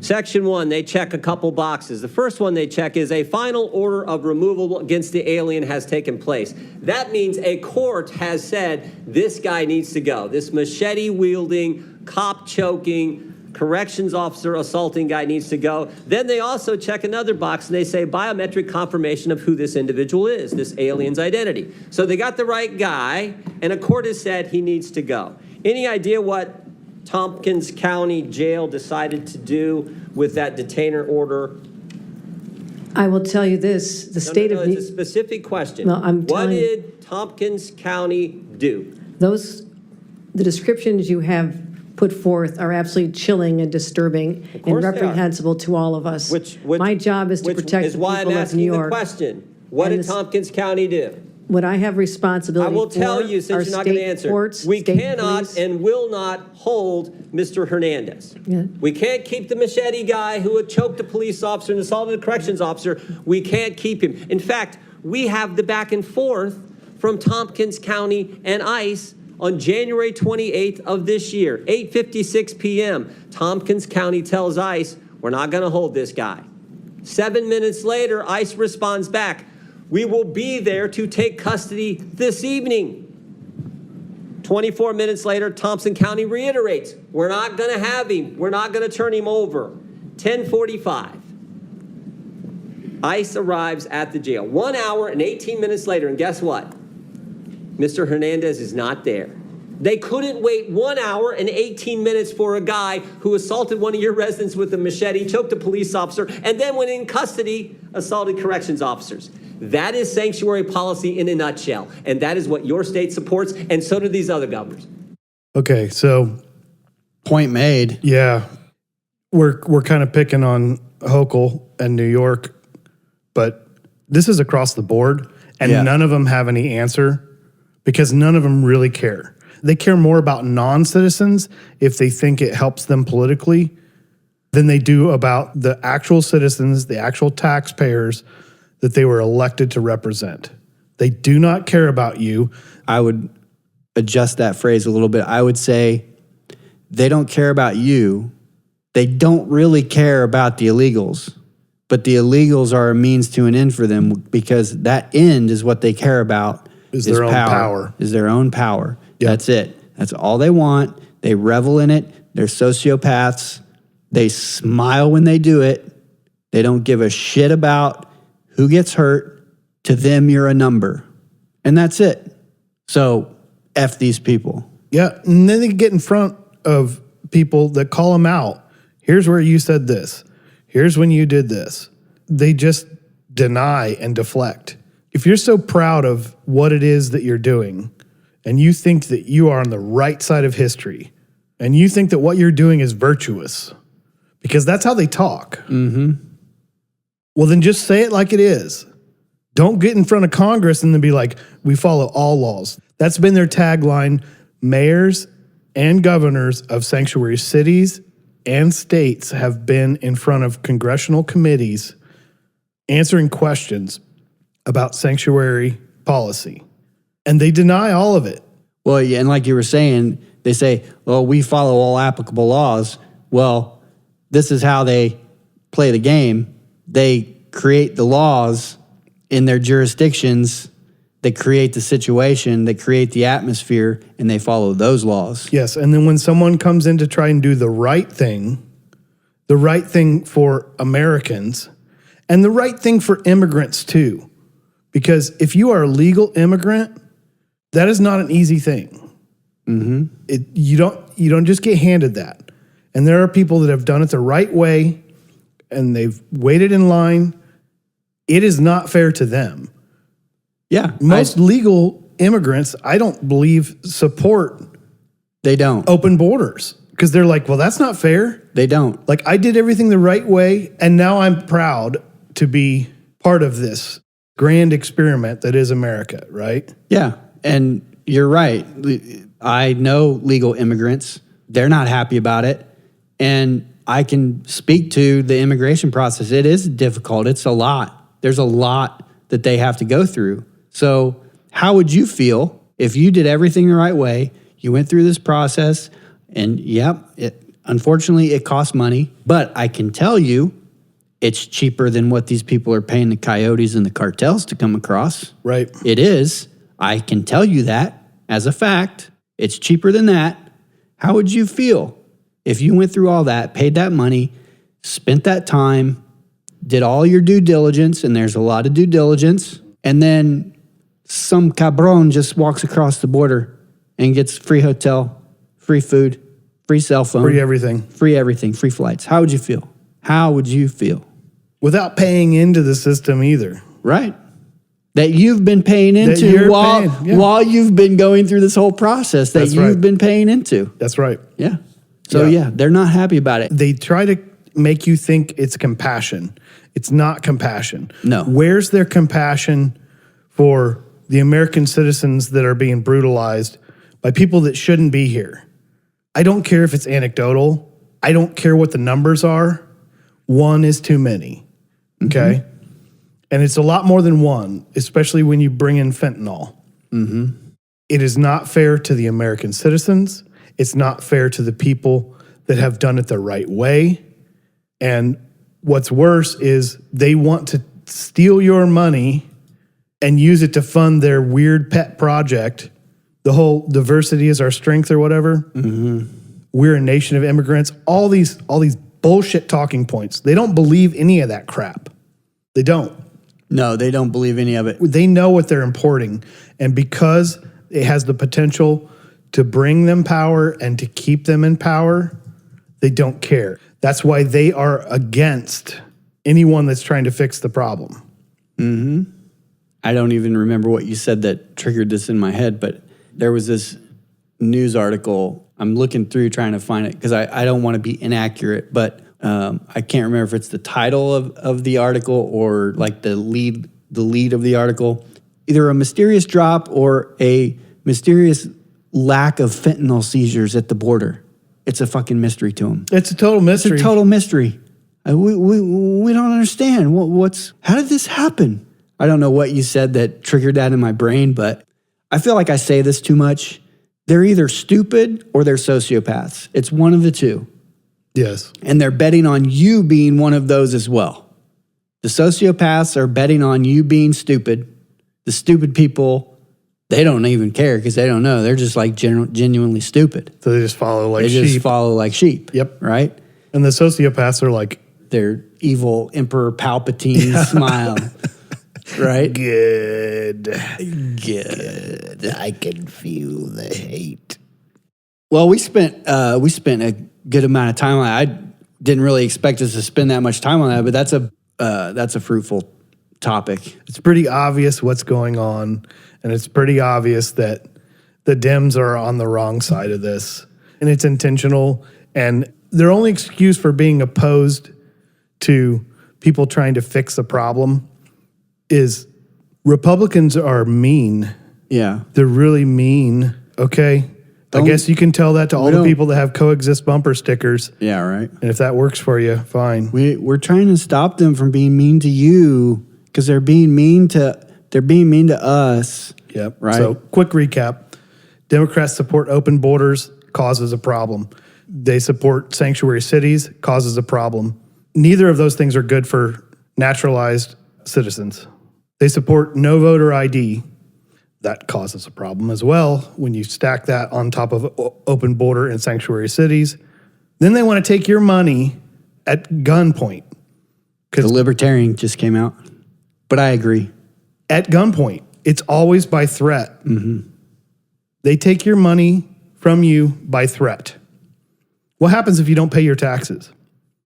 F: Section 1, they check a couple boxes. The first one they check is a final order of removal against the alien has taken place. That means a court has said this guy needs to go. This machete-wielding, cop-choking, corrections officer assaulting guy needs to go. Then they also check another box and they say biometric confirmation of who this individual is, this alien's identity. So they got the right guy, and a court has said he needs to go. Any idea what Tompkins County Jail decided to do with that detainer order?
E: I will tell you this, the state of...
F: It's a specific question.
E: Well,
F: what did Tompkins County do?
E: The descriptions you have put forth are absolutely chilling and disturbing and reprehensible to all of us. My job is to protect the people of New York.
F: The question. What did Tompkins County do?
E: What I have responsibility for,
F: I will tell you, since you're not going to answer.
E: Courts,
F: we cannot
E: police.
F: And will not hold Mr. Hernandez.
E: Yeah.
F: We can't keep the machete guy who had choked a police officer and assaulted a corrections officer. We can't keep him. In fact, we have the back and forth from Tompkins County and ICE on January 28th of this year, 8:56 p.m. Tompkins County tells ICE, we're not going to hold this guy. 7 minutes later, ICE responds back, we will be there to take custody this evening. 24 minutes later, Thompson County reiterates, we're not going to have him. We're not going to turn him over. 10:45. ICE arrives at the jail. 1 hour and 18 minutes later, and guess what? Mr. Hernandez is not there. They couldn't wait 1 hour and 18 minutes for a guy who assaulted one of your residents with a machete, choked a police officer, and then when in custody, assaulted corrections officers. That is sanctuary policy in a nutshell, and that is what your state supports, and so do these other governors.
B: Okay, so
A: point made.
B: Yeah, we're kind of picking on Hochul and New York, but this is across the board, and none of them have any answer because none of them really care. They care more about non-citizens if they think it helps them politically than they do about the actual citizens, the actual taxpayers that they were elected to represent. They do not care about you.
A: I would adjust that phrase a little bit. I would say they don't care about you. They don't really care about the illegals, but the illegals are a means to an end for them, because that end is what they care about.
B: Is their own power.
A: Is their own power.
B: Yep.
A: That's it. That's all they want. They revel in it. They're sociopaths. They smile when they do it. They don't give a shit about who gets hurt. To them, you're a number. And that's it. So, F these people.
B: Yeah, and then they get in front of people that call them out. Here's where you said this. Here's when you did this. They just deny and deflect. If you're so proud of what it is that you're doing, and you think that you are on the right side of history, and you think that what you're doing is virtuous, because that's how they talk.
A: Mm-hmm.
B: Well, then just say it like it is. Don't get in front of Congress and then be like, we follow all laws. That's been their tagline. Mayors and governors of sanctuary cities and states have been in front of congressional committees answering questions about sanctuary policy. And they deny all of it.
A: Well, yeah, and like you were saying, they say, well, we follow all applicable laws. Well, this is how they play the game. They create the laws in their jurisdictions. They create the situation, they create the atmosphere, and they follow those laws.
B: Yes, and then when someone comes in to try and do the right thing for Americans, and the right thing for immigrants too, because if you are a legal immigrant, that is not an easy thing.
A: Mm-hmm.
B: You don't just get handed that. And there are people that have done it the right way, and they've waited in line. It is not fair to them.
A: Yeah.
B: Most legal immigrants, I don't believe, support
A: They don't.
B: open borders because they're like, well, that's not fair.
A: They don't.
B: Like, I did everything the right way, and now I'm proud to be part of this grand experiment that is America, right?
A: Yeah. And you're right. I know legal immigrants. They're not happy about it. And I can speak to the immigration process. It is difficult. It's a lot. There's a lot that they have to go through. So how would you feel if you did everything the right way, you went through this process, and unfortunately it costs money, but I can tell you it's cheaper than what these people are paying the coyotes and the cartels to come across.
B: Right.
A: It is. I can tell you that as a fact. It's cheaper than that. How would you feel if you went through all that, paid that money, spent that time, did all your due diligence, and there's a lot of due diligence, and then some cabron just walks across the border and gets free hotel, free food, free cell phone.
B: Free everything.
A: Free everything, free flights. How would you feel? How would you feel?
B: Without paying into the system either.
A: Right. That you've been paying into while you've been going through this whole process that
B: That's
A: you've
B: right.
A: been paying into.
B: That's right.
A: Yeah. So yeah, they're not happy about it.
B: They try to make you think it's compassion. It's not compassion.
A: No.
B: Where's their compassion for the American citizens that are being brutalized by people that shouldn't be here? I don't care if it's anecdotal. I don't care what the numbers are. One is too many. Okay? Mm-hmm. And it's a lot more than one, especially when you bring in fentanyl.
A: Mm-hmm.
B: It is not fair to the American citizens. It's not fair to the people that have done it the right way. And what's worse is they want to steal your money and use it to fund their weird pet project, the whole diversity is our strength or whatever.
A: Mm-hmm.
B: We're a nation of immigrants. All these bullshit talking points. They don't believe any of that crap. They don't.
A: No, they don't believe any of it.
B: They know what they're importing. And because it has the potential to bring them power and to keep them in power, they don't care. That's why they are against anyone that's trying to fix the problem.
A: Mm-hmm. I don't even remember what you said that triggered this in my head, but there was this news article. I'm looking through trying to find it because I don't want to be inaccurate, but I can't remember if it's the title of the article or like the lead of the article. Either a mysterious drop or a mysterious lack of fentanyl seizures at the border. It's a fucking mystery to them.
B: It's a total mystery.
A: It's a total mystery. We don't understand. How did this happen? I don't know what you said that triggered that in my brain, but I feel like I say this too much. They're either stupid or they're sociopaths. It's one of the two.
B: Yes.
A: And they're betting on you being one of those as well. The sociopaths are betting on you being stupid. The stupid people, they don't even care because they don't know. They're just like genuinely stupid.
B: So they just follow like sheep.
A: They just follow like sheep.
B: Yep.
A: Right?
B: And the sociopaths are like,
A: their evil Emperor Palpatine smile. Right?
B: good.
A: I can feel the hate. Well, we spent a good amount of time on that. I didn't really expect us to spend that much time on that, but that's a fruitful topic.
B: It's pretty obvious what's going on, and it's pretty obvious that the Dems are on the wrong side of this, and it's intentional. And their only excuse for being opposed to people trying to fix the problem is Republicans are mean.
A: Yeah.
B: They're really mean, okay? I guess you can tell that to all the people that have coexist bumper stickers.
A: Yeah, right.
B: And if that works for you, fine.
A: We're trying to stop them from being mean to you because they're being mean to us.
B: Yep.
A: Right.
B: So quick recap. Democrats support open borders, causes a problem. They support sanctuary cities, causes a problem. Neither of those things are good for naturalized citizens. They support no voter ID. That causes a problem as well when you stack that on top of open border and sanctuary cities. Then they want to take your money at gunpoint.
A: The Libertarian just came out, but I agree.
B: At gunpoint. It's always by threat.
A: Mm-hmm.
B: They take your money from you by threat. What happens if you don't pay your taxes?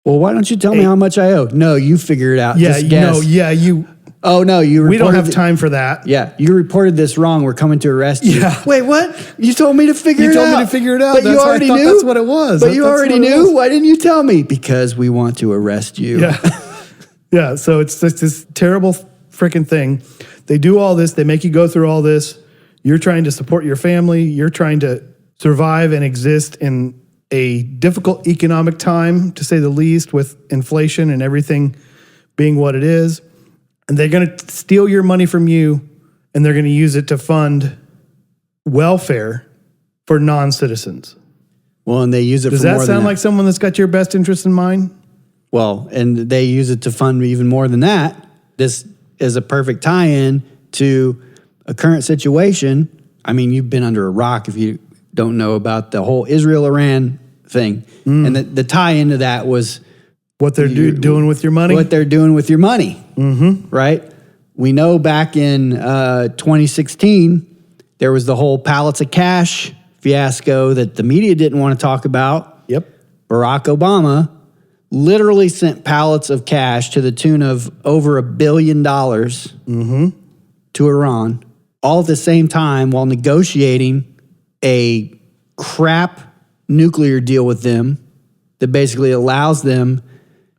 A: Well, why don't you tell me how much I owe? No, you figure it out.
B: Yeah,
A: Just guess.
B: you.
A: Oh, no,
B: We don't have time for that.
A: Yeah, you reported this wrong. We're coming to arrest you.
B: Yeah.
A: Wait, what? You told me to figure it out.
B: You told me to figure it out.
A: But
B: That's
A: you
B: why I
A: already
B: thought
A: knew?
B: that's what it was.
A: But you
B: That's
A: already
B: what it
A: knew?
B: was.
A: Why didn't you tell me? Because we want to arrest you.
B: Yeah. Yeah, so it's just this terrible freaking thing. They do all this. They make you go through all this. You're trying to support your family. You're trying to survive and exist in a difficult economic time, to say the least, with inflation and everything being what it is. And they're going to steal your money from you, and they're going to use it to fund welfare for non-citizens.
A: Well, and they use it
B: Does
A: for more
B: that
A: than
B: sound like someone that's got your best interest in mind?
A: Well, and they use it to fund even more than that. This is a perfect tie-in to a current situation. I mean, you've been under a rock if you don't know about the whole Israel-Iran thing. And the tie-in to that was
B: What they're doing with your money?
A: what they're doing with your money, right? We know back in 2016, there was the whole pallets of cash fiasco that the media didn't want to talk about.
B: Yep.
A: Barack Obama literally sent pallets of cash to the tune of over $1 billion to Iran, all at the same time while negotiating a crap nuclear deal with them that basically allows them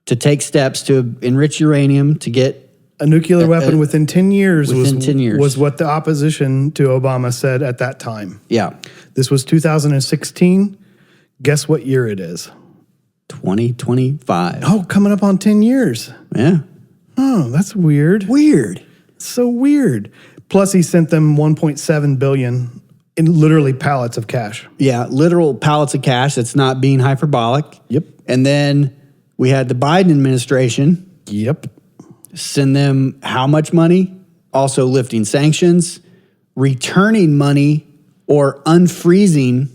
A: to take steps to enrich uranium to get
B: A nuclear weapon within 10 years,
A: within 10 years
B: was what the opposition to Obama said at that time.
A: Yeah.
B: This was 2016. Guess what year it is?
A: 2025.
B: Oh, coming up on 10 years.
A: Yeah.
B: Oh, that's weird.
A: Weird.
B: So weird. Plus, he sent them $1.7 billion in literally pallets of cash.
A: Yeah, literal pallets of cash. That's not being hyperbolic.
B: Yep.
A: And then we had the Biden administration
B: Yep.
A: send them how much money? Also lifting sanctions, returning money or unfreezing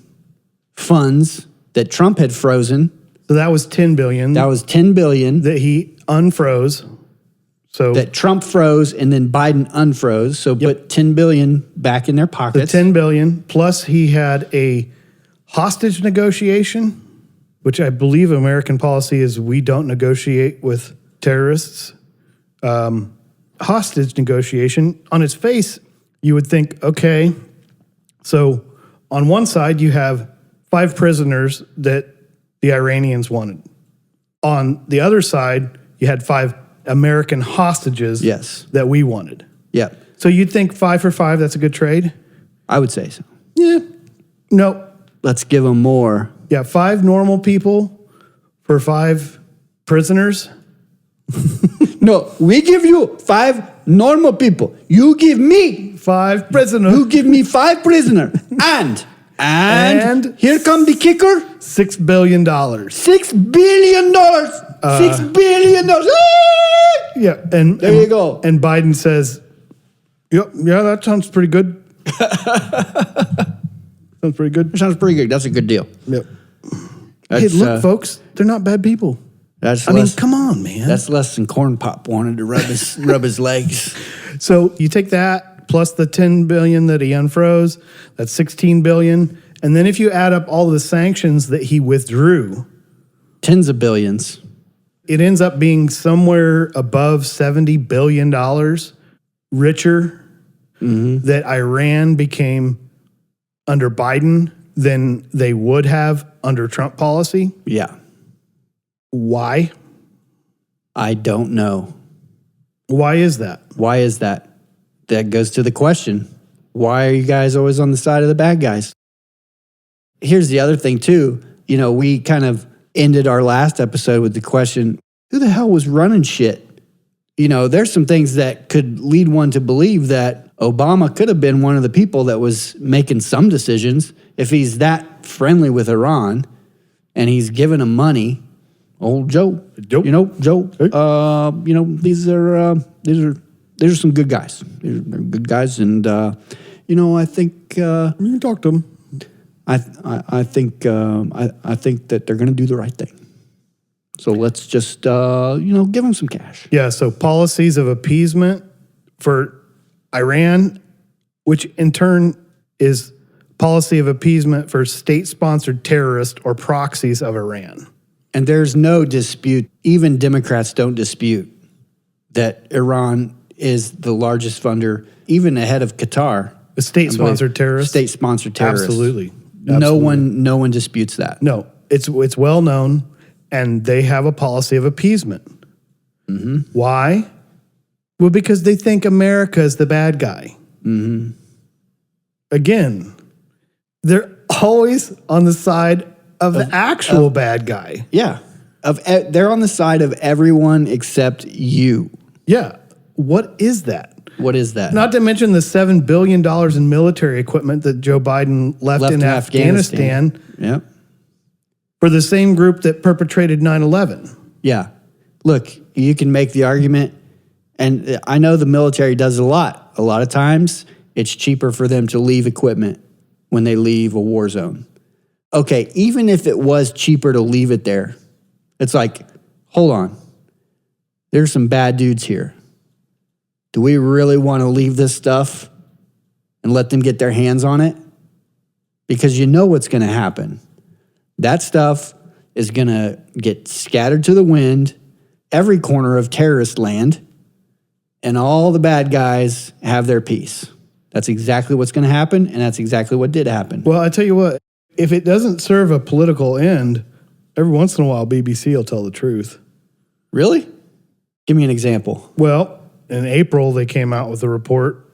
A: funds that Trump had frozen.
B: So that was $10 billion
A: That was $10 billion
B: that he unfroze. So
A: that Trump froze and then Biden unfroze. So put $10 billion back in their
B: the
A: pockets.
B: $10 billion, plus he had a hostage negotiation, which I believe American policy is we don't negotiate with terrorists. Hostage negotiation, on its face, you would think, okay, so on one side you have 5 prisoners that the Iranians wanted. On the other side, you had 5 American hostages
A: Yes.
B: that we wanted.
A: Yep.
B: So you'd think 5 for 5, that's a good trade?
A: I would say so.
B: Yeah. No.
A: Let's give them more.
B: Yeah, 5 normal people for 5 prisoners.
A: No, we give you 5 normal people. You give me
B: 5 prisoners.
A: You give me 5 prisoners. And here come the kicker.
B: $6 billion.
A: $6 billion. $6 billion.
B: Yeah, and
A: there you go.
B: And Biden says, "Yep, yeah, that sounds pretty good." Sounds pretty good.
A: Sounds pretty good. That's a good deal.
B: Yep. Hey, look, folks, they're not bad people. I mean, come on, man.
A: That's less than Corn Pop wanted to rub his legs.
B: So you take that plus the $10 billion that he unfroze, that's $16 billion, and then if you add up all the sanctions that he withdrew,
A: tens of billions,
B: it ends up being somewhere above $70 billion richer that Iran became under Biden than they would have under Trump policy.
A: Yeah.
B: Why?
A: I don't know.
B: Why is that?
A: Why is that? That goes to the question. Why are you guys always on the side of the bad guys? Here's the other thing too. You know, we kind of ended our last episode with the question, who the hell was running shit? You know, there's some things that could lead one to believe that Obama could have been one of the people that was making some decisions. If he's that friendly with Iran and he's giving them money, old Joe,
B: Joe.
A: you know, Joe, you know, these are some good guys. They're good guys. And, you know, I think,
B: You can talk to them.
A: I think that they're going to do the right thing. So let's just, you know, give them some cash.
B: Yeah, so policies of appeasement for Iran, which in turn is policy of appeasement for state-sponsored terrorists or proxies of Iran.
A: And there's no dispute, even Democrats don't dispute that Iran is the largest funder, even ahead of Qatar.
B: A state-sponsored terrorist?
A: State-sponsored terrorist.
B: Absolutely.
A: No one disputes that.
B: No, it's well known, and they have a policy of appeasement. Why? Well, because they think America is the bad guy. Again, they're always on the side of the actual bad guy.
A: Yeah. They're on the side of everyone except you.
B: Yeah. What is that?
A: What is that?
B: Not to mention the $7 billion in military equipment that Joe Biden left in Afghanistan
A: Yep.
B: for the same group that perpetrated 9/11.
A: Yeah. Look, you can make the argument, and I know the military does a lot. A lot of times, it's cheaper for them to leave equipment when they leave a war zone. Okay, even if it was cheaper to leave it there, it's like, hold on. There's some bad dudes here. Do we really want to leave this stuff and let them get their hands on it? Because you know what's going to happen. That stuff is going to get scattered to the wind, every corner of terrorist land, and all the bad guys have their piece. That's exactly what's going to happen, and that's exactly what did happen.
B: Well, I tell you what, if it doesn't serve a political end, every once in a while BBC will tell the truth.
A: Really? Give me an example.
B: Well, in April, they came out with a report.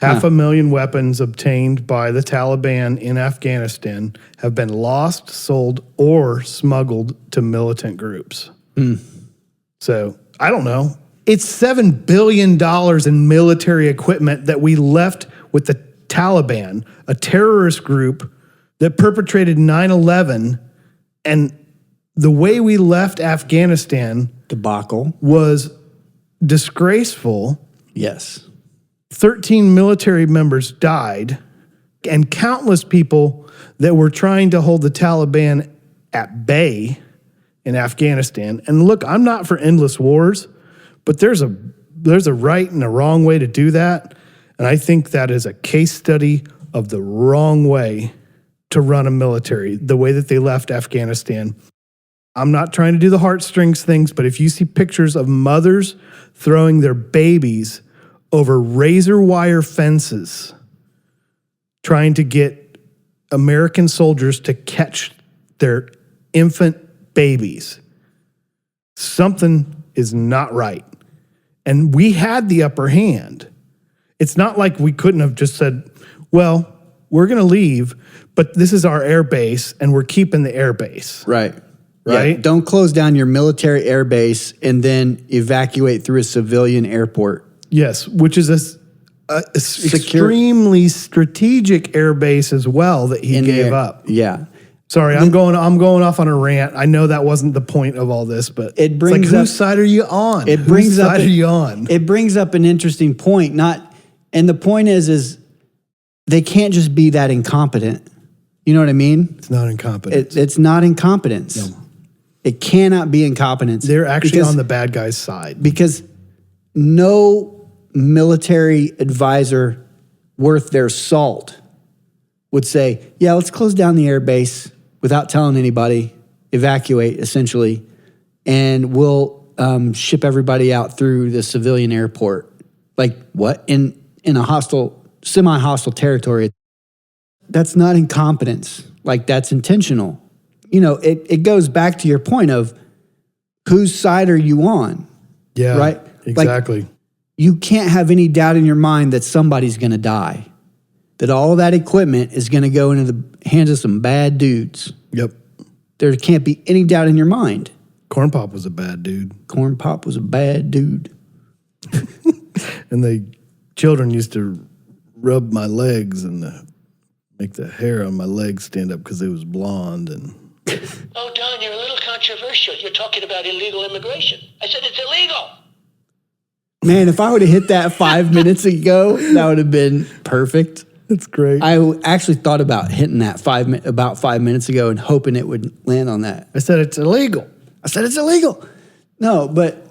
B: 500,000 weapons obtained by the Taliban in Afghanistan have been lost, sold, or smuggled to militant groups. So, I don't know. It's $7 billion in military equipment that we left with the Taliban, a terrorist group that perpetrated 9/11. And the way we left Afghanistan
A: Debacle.
B: was disgraceful.
A: Yes.
B: 13 military members died, and countless people that were trying to hold the Taliban at bay in Afghanistan. And look, I'm not for endless wars, but there's a right and a wrong way to do that. And I think that is a case study of the wrong way to run a military, the way that they left Afghanistan. I'm not trying to do the heartstrings things, but if you see pictures of mothers throwing their babies over razor wire fences, trying to get American soldiers to catch their infant babies, something is not right. And we had the upper hand. It's not like we couldn't have just said, well, we're going to leave, but this is our air base and we're keeping the air base.
A: Right.
B: Right?
A: Yeah, don't close down your military air base and then evacuate through a civilian airport.
B: Yes, which is a extremely strategic air base as well that he gave up.
A: Yeah.
B: Sorry, I'm going off on a rant. I know that wasn't the point of all this, but
A: it brings
B: whose side are you on?
A: It brings
B: whose side are you on?
A: It brings up an interesting point. And the point is they can't just be that incompetent. You know what I mean?
B: It's not incompetence.
A: It's not incompetence.
B: No.
A: It cannot be incompetence.
B: They're actually on the bad guy's side.
A: Because no military advisor worth their salt would say, yeah, let's close down the air base without telling anybody, evacuate essentially, and we'll ship everybody out through the civilian airport. Like what? In a hostile, semi-hostile territory. That's not incompetence. Like that's intentional. You know, it goes back to your point of whose side are you on?
B: Yeah,
A: right?
B: Exactly.
A: Like, you can't have any doubt in your mind that somebody's going to die, that all of that equipment is going to go into the hands of some bad dudes.
B: Yep.
A: There can't be any doubt in your mind.
B: Corn Pop was a bad dude.
A: Corn Pop was a bad dude.
B: And the children used to rub my legs and make the hair on my legs stand up because it was blonde. And
G: oh, Don, you're a little controversial. You're talking about illegal immigration. I said it's illegal.
A: Man, if I would have hit that 5 minutes ago, that would have been perfect.
B: That's great.
A: I actually thought about hitting that about 5 minutes ago and hoping it would land on that.
B: I said it's illegal.
A: I said it's illegal. No, but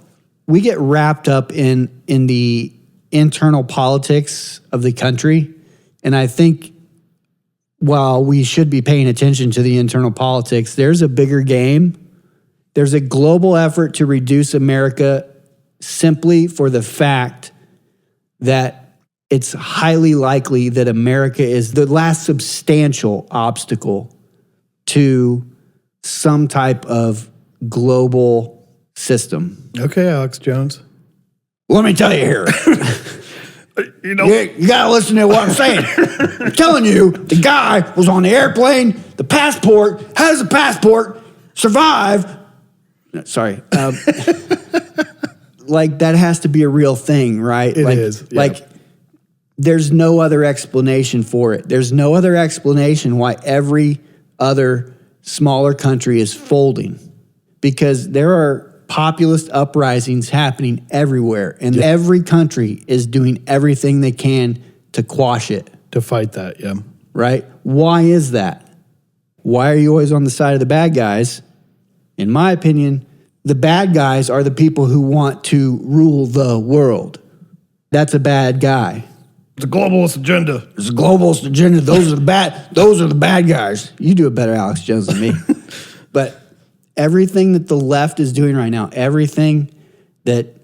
A: we get wrapped up in the internal politics of the country. And I think while we should be paying attention to the internal politics, there's a bigger game. There's a global effort to reduce America simply for the fact that it's highly likely that America is the last substantial obstacle to some type of global system.
B: Okay, Alex Jones.
A: Let me tell you here. You got to listen to what I'm saying. I'm telling you, the guy was on the airplane, has a passport, survived. Sorry. Like, that has to be a real thing, right?
B: It is. Yeah.
A: Like, there's no other explanation for it. There's no other explanation why every other smaller country is folding. Because there are populist uprisings happening everywhere, and every country is doing everything they can to quash it.
B: To fight that, yeah.
A: Right? Why is that? Why are you always on the side of the bad guys? In my opinion, the bad guys are the people who want to rule the world. That's a bad guy.
B: It's a globalist agenda.
A: It's a globalist agenda. Those are the bad guys. You do it better, Alex Jones, than me. But everything that the left is doing right now, everything that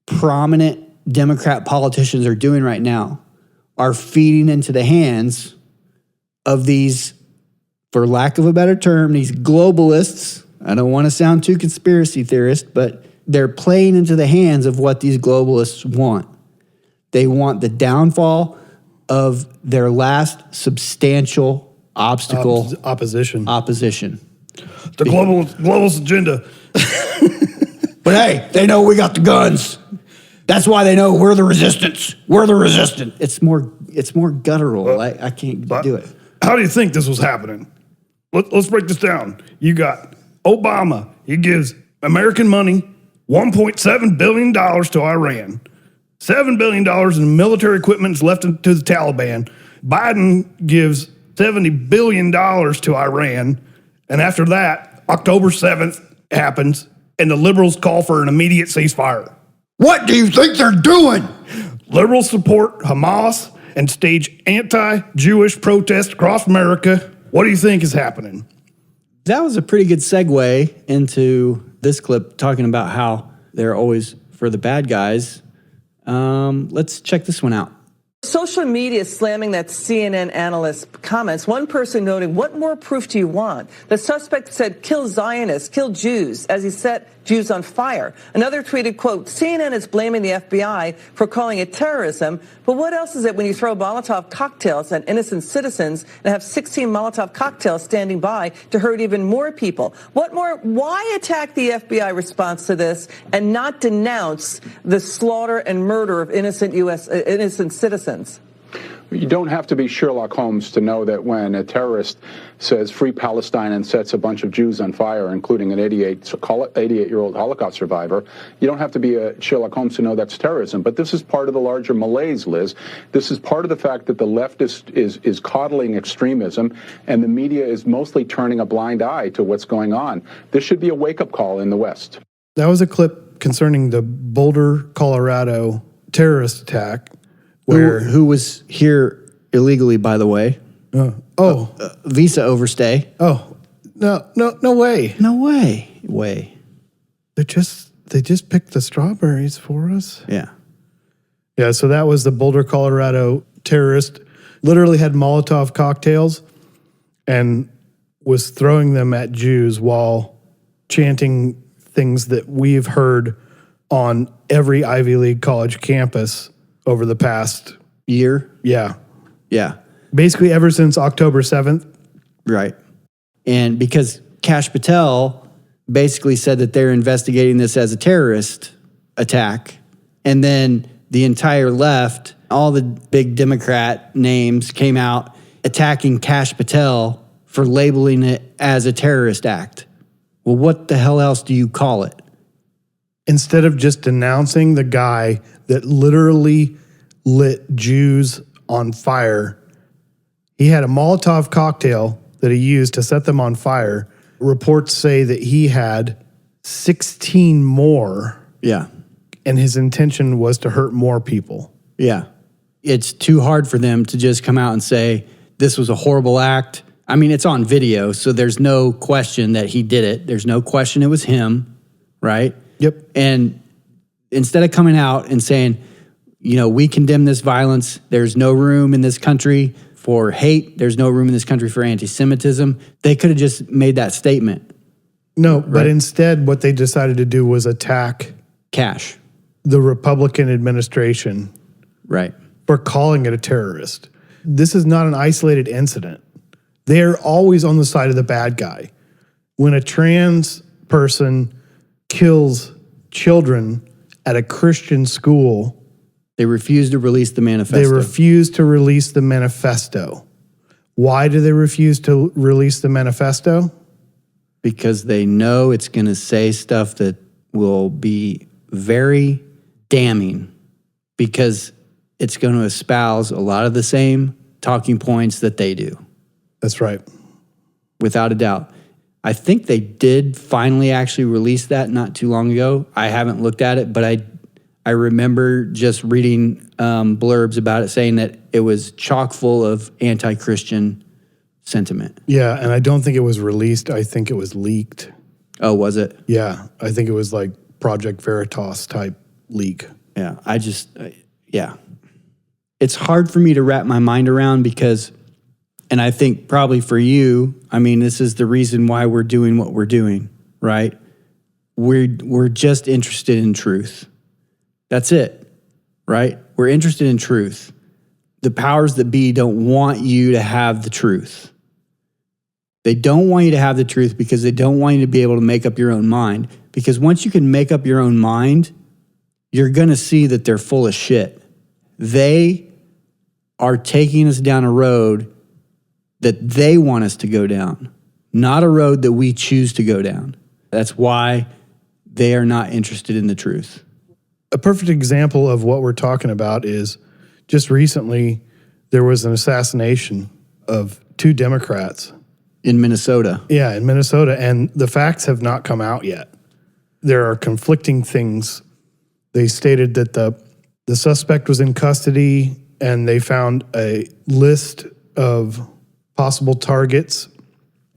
A: prominent Democrat politicians are doing right now are feeding into the hands of these, for lack of a better term, these globalists. I don't want to sound too conspiracy theorist, but they're playing into the hands of what these globalists want. They want the downfall of their last substantial obstacle.
B: Opposition.
A: The
B: globalist agenda.
A: But hey, they know we got the guns. That's why they know we're the resistance. We're the resistant. It's more guttural. I can't do it.
B: How do you think this was happening? Let's break this down. You got Obama. He gives American money, $1.7 billion to Iran. $7 billion in military equipment is left to the Taliban. Biden gives $70 billion to Iran. And after that, October 7th happens, and the liberals call for an immediate ceasefire.
A: What do you think they're doing?
B: Liberals support Hamas and stage anti-Jewish protests across America. What do you think is happening?
A: That was a pretty good segue into this clip, talking about how they're always for the bad guys. Let's check this one out.
H: Social media slamming that CNN analyst's comments. One person noting, "What more proof do you want?" The suspect said, "Kill Zionists, kill Jews," as he set Jews on fire. Another tweeted, quote, "CNN is blaming the FBI for calling it terrorism, but what else is it when you throw Molotov cocktails at innocent citizens and have 16 Molotov cocktails standing by to hurt even more people? What more? Why attack the FBI response to this and not denounce the slaughter and murder of innocent innocent citizens?"
I: You don't have to be Sherlock Holmes to know that when a terrorist says free Palestine and sets a bunch of Jews on fire, including an 88-year-old Holocaust survivor, you don't have to be a Sherlock Holmes to know that's terrorism. But this is part of the larger malaise, Liz. This is part of the fact that the left is coddling extremism, and the media is mostly turning a blind eye to what's going on. This should be a wake-up call in the West.
B: That was a clip concerning the Boulder, Colorado terrorist attack.
A: Who was here illegally, by the way. Visa overstay.
B: Oh, no way.
A: No way.
B: They just picked the strawberries for us.
A: Yeah.
B: Yeah, so that was the Boulder, Colorado terrorist. Literally had Molotov cocktails and was throwing them at Jews while chanting things that we've heard on every Ivy League college campus over the past
A: year.
B: Yeah.
A: Yeah.
B: Basically ever since October 7th.
A: Right. And because Kash Patel basically said that they're investigating this as a terrorist attack, and then the entire left, all the big Democrat names came out attacking Kash Patel for labeling it as a terrorist act. Well, what the hell else do you call it?
B: Instead of just denouncing the guy that literally lit Jews on fire, he had a Molotov cocktail that he used to set them on fire. Reports say that he had 16 more.
A: Yeah.
B: And his intention was to hurt more people.
A: Yeah. It's too hard for them to just come out and say, this was a horrible act. I mean, it's on video, so there's no question that he did it. There's no question it was him, right?
B: Yep.
A: And instead of coming out and saying, we condemn this violence, there's no room in this country for hate, there's no room in this country for anti-Semitism, they could have just made that statement.
B: No, right? But instead what they decided to do was attack
A: Kash,
B: the Republican administration,
A: right,
B: for calling it a terrorist. This is not an isolated incident. They're always on the side of the bad guy. When a trans person kills children at a Christian school,
A: they refuse to release the manifesto.
B: They refuse to release the manifesto. Why do they refuse to release the manifesto?
A: Because they know it's going to say stuff that will be very damning, because it's going to espouse a lot of the same talking points that they do.
B: That's right.
A: Without a doubt. I think they did finally actually release that not too long ago. I haven't looked at it, but I remember just reading blurbs about it saying that it was chock full of anti-Christian sentiment.
B: Yeah, and I don't think it was released. I think it was leaked.
A: Oh, was it?
B: Yeah, I think it was like Project Veritas type leak.
A: Yeah, yeah. It's hard for me to wrap my mind around because, and I think probably for you, I mean, this is the reason why we're doing what we're doing, right? We're just interested in truth. That's it, right? We're interested in truth. The powers that be don't want you to have the truth. They don't want you to have the truth because they don't want you to be able to make up your own mind. Because once you can make up your own mind, you're going to see that they're full of shit. They are taking us down a road that they want us to go down, not a road that we choose to go down. That's why they are not interested in the truth.
B: A perfect example of what we're talking about is just recently there was an assassination of 2 Democrats.
A: In Minnesota.
B: Yeah, in Minnesota, and the facts have not come out yet. There are conflicting things. They stated that the suspect was in custody and they found a list of possible targets.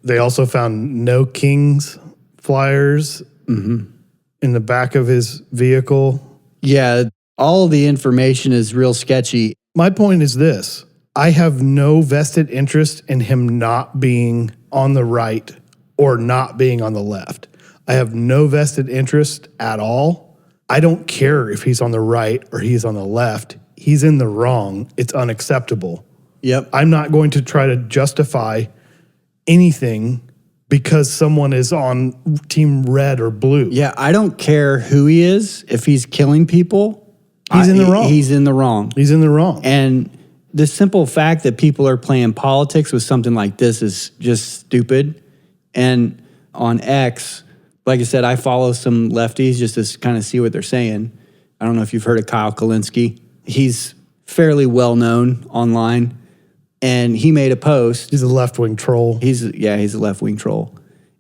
B: They also found no Kings flyers in the back of his vehicle.
A: Yeah, all the information is real sketchy.
B: My point is this. I have no vested interest in him not being on the right or not being on the left. I have no vested interest at all. I don't care if he's on the right or he's on the left. He's in the wrong. It's unacceptable.
A: Yep.
B: I'm not going to try to justify anything because someone is on team red or blue.
A: Yeah, I don't care who he is. If he's killing people,
B: he's in the wrong.
A: He's in the wrong.
B: He's in the wrong.
A: And the simple fact that people are playing politics with something like this is just stupid. And on X, like I said, I follow some lefties just to kind of see what they're saying. I don't know if you've heard of Kyle Kalinske. He's fairly well known online, and he made a post.
B: He's a left-wing troll.
A: He's a left-wing troll.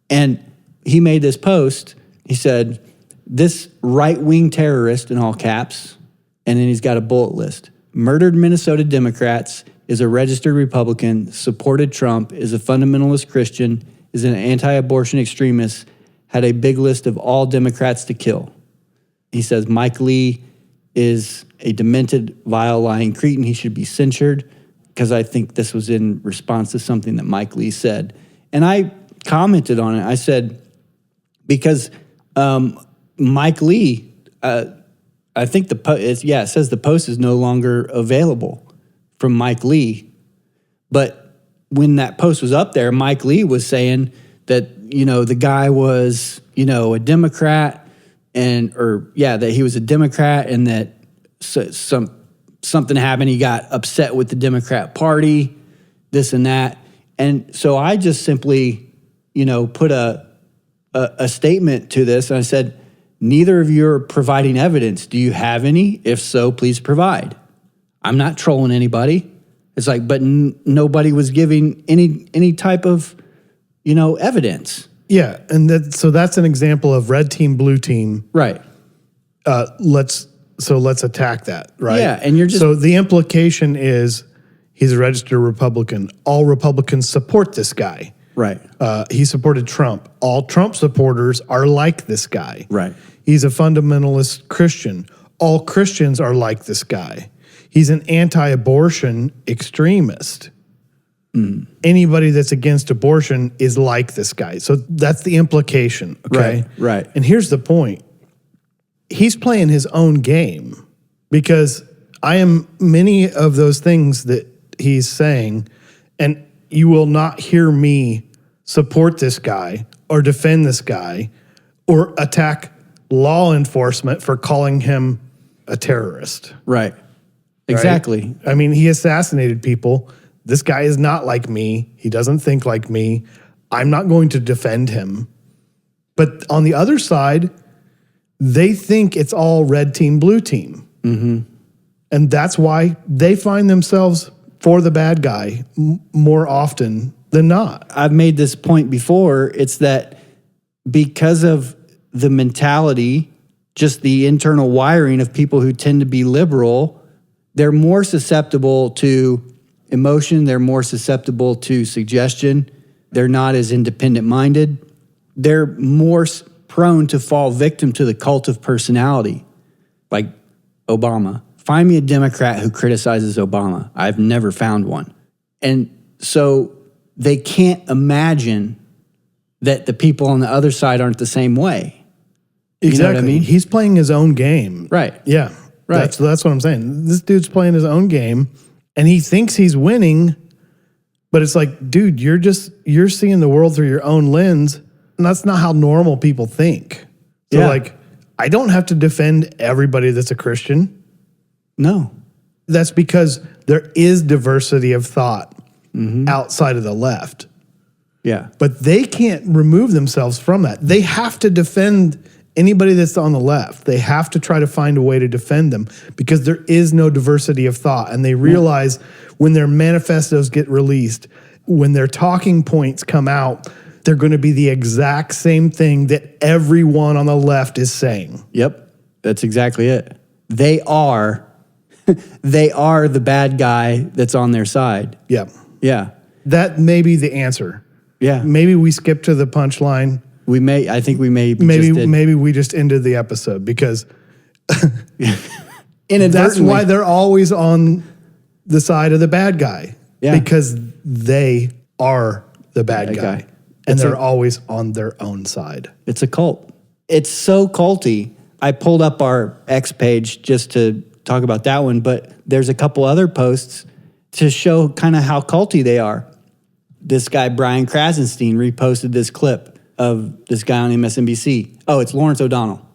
A: And he made this post. He said, this right-wing terrorist, in all caps, and then he's got a bullet list. Murdered Minnesota Democrats, is a registered Republican, supported Trump, is a fundamentalist Christian, is an anti-abortion extremist, had a big list of all Democrats to kill. He says Mike Lee is a demented, vile, lying cretin. He should be censured, because I think this was in response to something that Mike Lee said. And I commented on it. I said, because Mike Lee, I think it says the post is no longer available from Mike Lee. But when that post was up there, Mike Lee was saying that, the guy was, a Democrat that he was a Democrat and that something happened. He got upset with the Democrat Party, this and that. And so I just simply, put a statement to this. And I said, neither of you are providing evidence. Do you have any? If so, please provide. I'm not trolling anybody. It's like, but nobody was giving any type of, evidence.
B: Yeah, and so that's an example of red team, blue team.
A: Right.
B: Let's attack that, right?
A: Yeah, and
B: so the implication is he's a registered Republican. All Republicans support this guy.
A: Right.
B: He supported Trump. All Trump supporters are like this guy.
A: Right.
B: He's a fundamentalist Christian. All Christians are like this guy. He's an anti-abortion extremist. Anybody that's against abortion is like this guy. So that's the implication, okay?
A: Right.
B: And here's the point. He's playing his own game, because I am many of those things that he's saying, and you will not hear me support this guy or defend this guy or attack law enforcement for calling him a terrorist.
A: Right. Exactly.
B: I mean, he assassinated people. This guy is not like me. He doesn't think like me. I'm not going to defend him. But on the other side, they think it's all red team, blue team. Mm-hmm. And that's why they find themselves for the bad guy more often than not.
A: I've made this point before. It's that because of the mentality, just the internal wiring of people who tend to be liberal, they're more susceptible to emotion. They're more susceptible to suggestion. They're not as independent-minded. They're more prone to fall victim to the cult of personality, like Obama. Find me a Democrat who criticizes Obama. I've never found one. And so they can't imagine that the people on the other side aren't the same way.
B: Exactly.
A: You know what I mean?
B: He's playing his own game.
A: Right.
B: Yeah.
A: Right.
B: That's what I'm saying. This dude's playing his own game, and he thinks he's winning, but it's like, dude, you're seeing the world through your own lens, and that's not how normal people think. So like, I don't have to defend everybody that's a Christian.
A: No.
B: That's because there is diversity of thought outside of the left.
A: Yeah.
B: But they can't remove themselves from that. They have to defend anybody that's on the left. They have to try to find a way to defend them, because there is no diversity of thought. And they realize when their manifestos get released, when their talking points come out, they're going to be the exact same thing that everyone on the left is saying.
A: Yep. That's exactly it. They are the bad guy that's on their side.
B: Yep.
A: Yeah.
B: That may be the answer.
A: Yeah.
B: Maybe we skip to the punchline.
A: I think we may.
B: Maybe we just ended the episode, because that's why they're always on the side of the bad guy.
A: Yeah.
B: Because they are the bad guy. And they're always on their own side.
A: It's a cult. It's so culty. I pulled up our X page just to talk about that one, but there's a couple other posts to show kind of how culty they are. This guy, Brian Krasenstein, reposted this clip of this guy on MSNBC. Oh, it's Lawrence O'Donnell.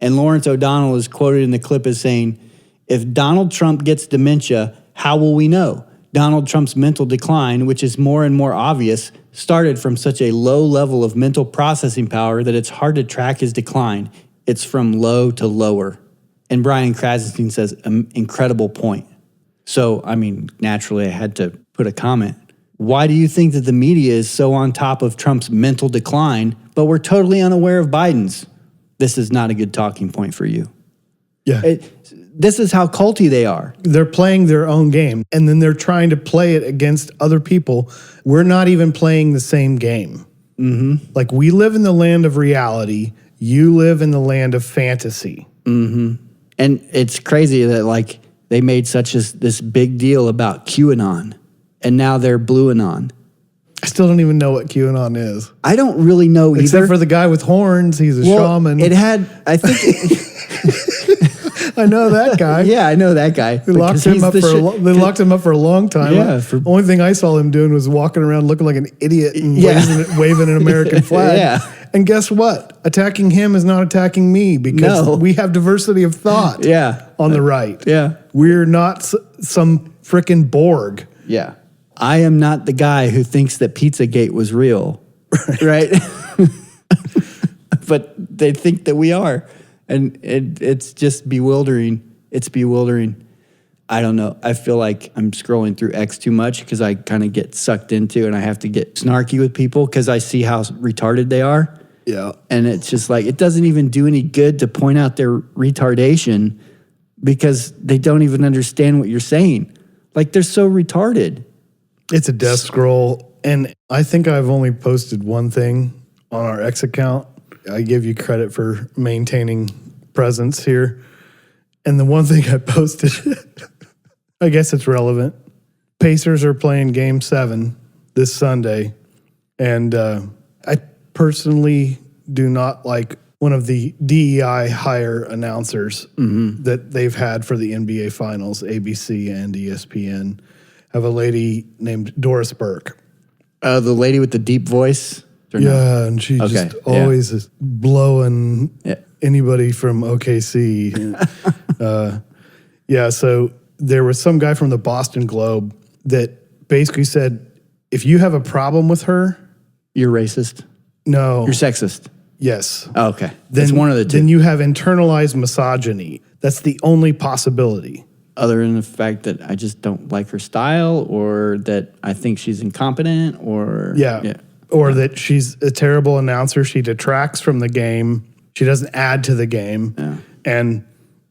A: And Lawrence O'Donnell is quoted in the clip as saying, if Donald Trump gets dementia, How will we know? Donald Trump's mental decline, which is more and more obvious, started from such a low level of mental processing power that it's hard to track his decline. It's from low to lower. And Brian Krasenstein says, incredible point. So, I mean, naturally, I had to put a comment. Why do you think that the media is so on top of Trump's mental decline, but we're totally unaware of Biden's? This is not a good talking point for you.
B: Yeah.
A: This is how culty they are.
B: They're playing their own game, and then they're trying to play it against other people. We're not even playing the same game. Mm-hmm. Like, we live in the land of reality. You live in the land of fantasy.
A: Mm-hmm. And it's crazy that, like, they made this big deal about QAnon, and now they're Blueanon.
B: I still don't even know what QAnon is.
A: I don't really know either.
B: Except for the guy with horns. He's a shaman.
A: It had, I think...
B: I know that guy.
A: Yeah, I know that guy.
B: They locked him up for a long time.
A: Yeah.
B: Only thing I saw him doing was walking around looking like an idiot and waving an American flag.
A: Yeah.
B: And guess what? Attacking him is not attacking me because we have diversity of thought on the right.
A: Yeah.
B: We're not some frickin' Borg.
A: Yeah. I am not the guy who thinks that Pizzagate was real. Right? But they think that we are. And it's just bewildering. It's bewildering. I don't know. I feel like I'm scrolling through X too much because I kind of get sucked into and I have to get snarky with people because I see how retarded they are.
B: Yeah.
A: And it's just like, it doesn't even do any good to point out their retardation because they don't even understand what you're saying. Like, they're so retarded.
B: It's a death scroll. And I think I've only posted one thing on our X account. I give you credit for maintaining presence here. And the one thing I posted, I guess it's relevant. Pacers are playing Game 7 this Sunday. And I personally do not like one of the DEI hire announcers that they've had for the NBA Finals, ABC and ESPN, have a lady named Doris Burke.
A: The lady with the deep voice?
B: Yeah, and she just always is blowing anybody from OKC. So there was some guy from the Boston Globe that basically said, if you have a problem with her...
A: You're racist?
B: No.
A: You're sexist?
B: Yes.
A: Oh, okay. That's one of the two.
B: Then you have internalized misogyny. That's the only possibility.
A: Other than the fact that I just don't like her style or that I think she's incompetent or...
B: Or that she's a terrible announcer. She detracts from the game. She doesn't add to the game. Yeah. And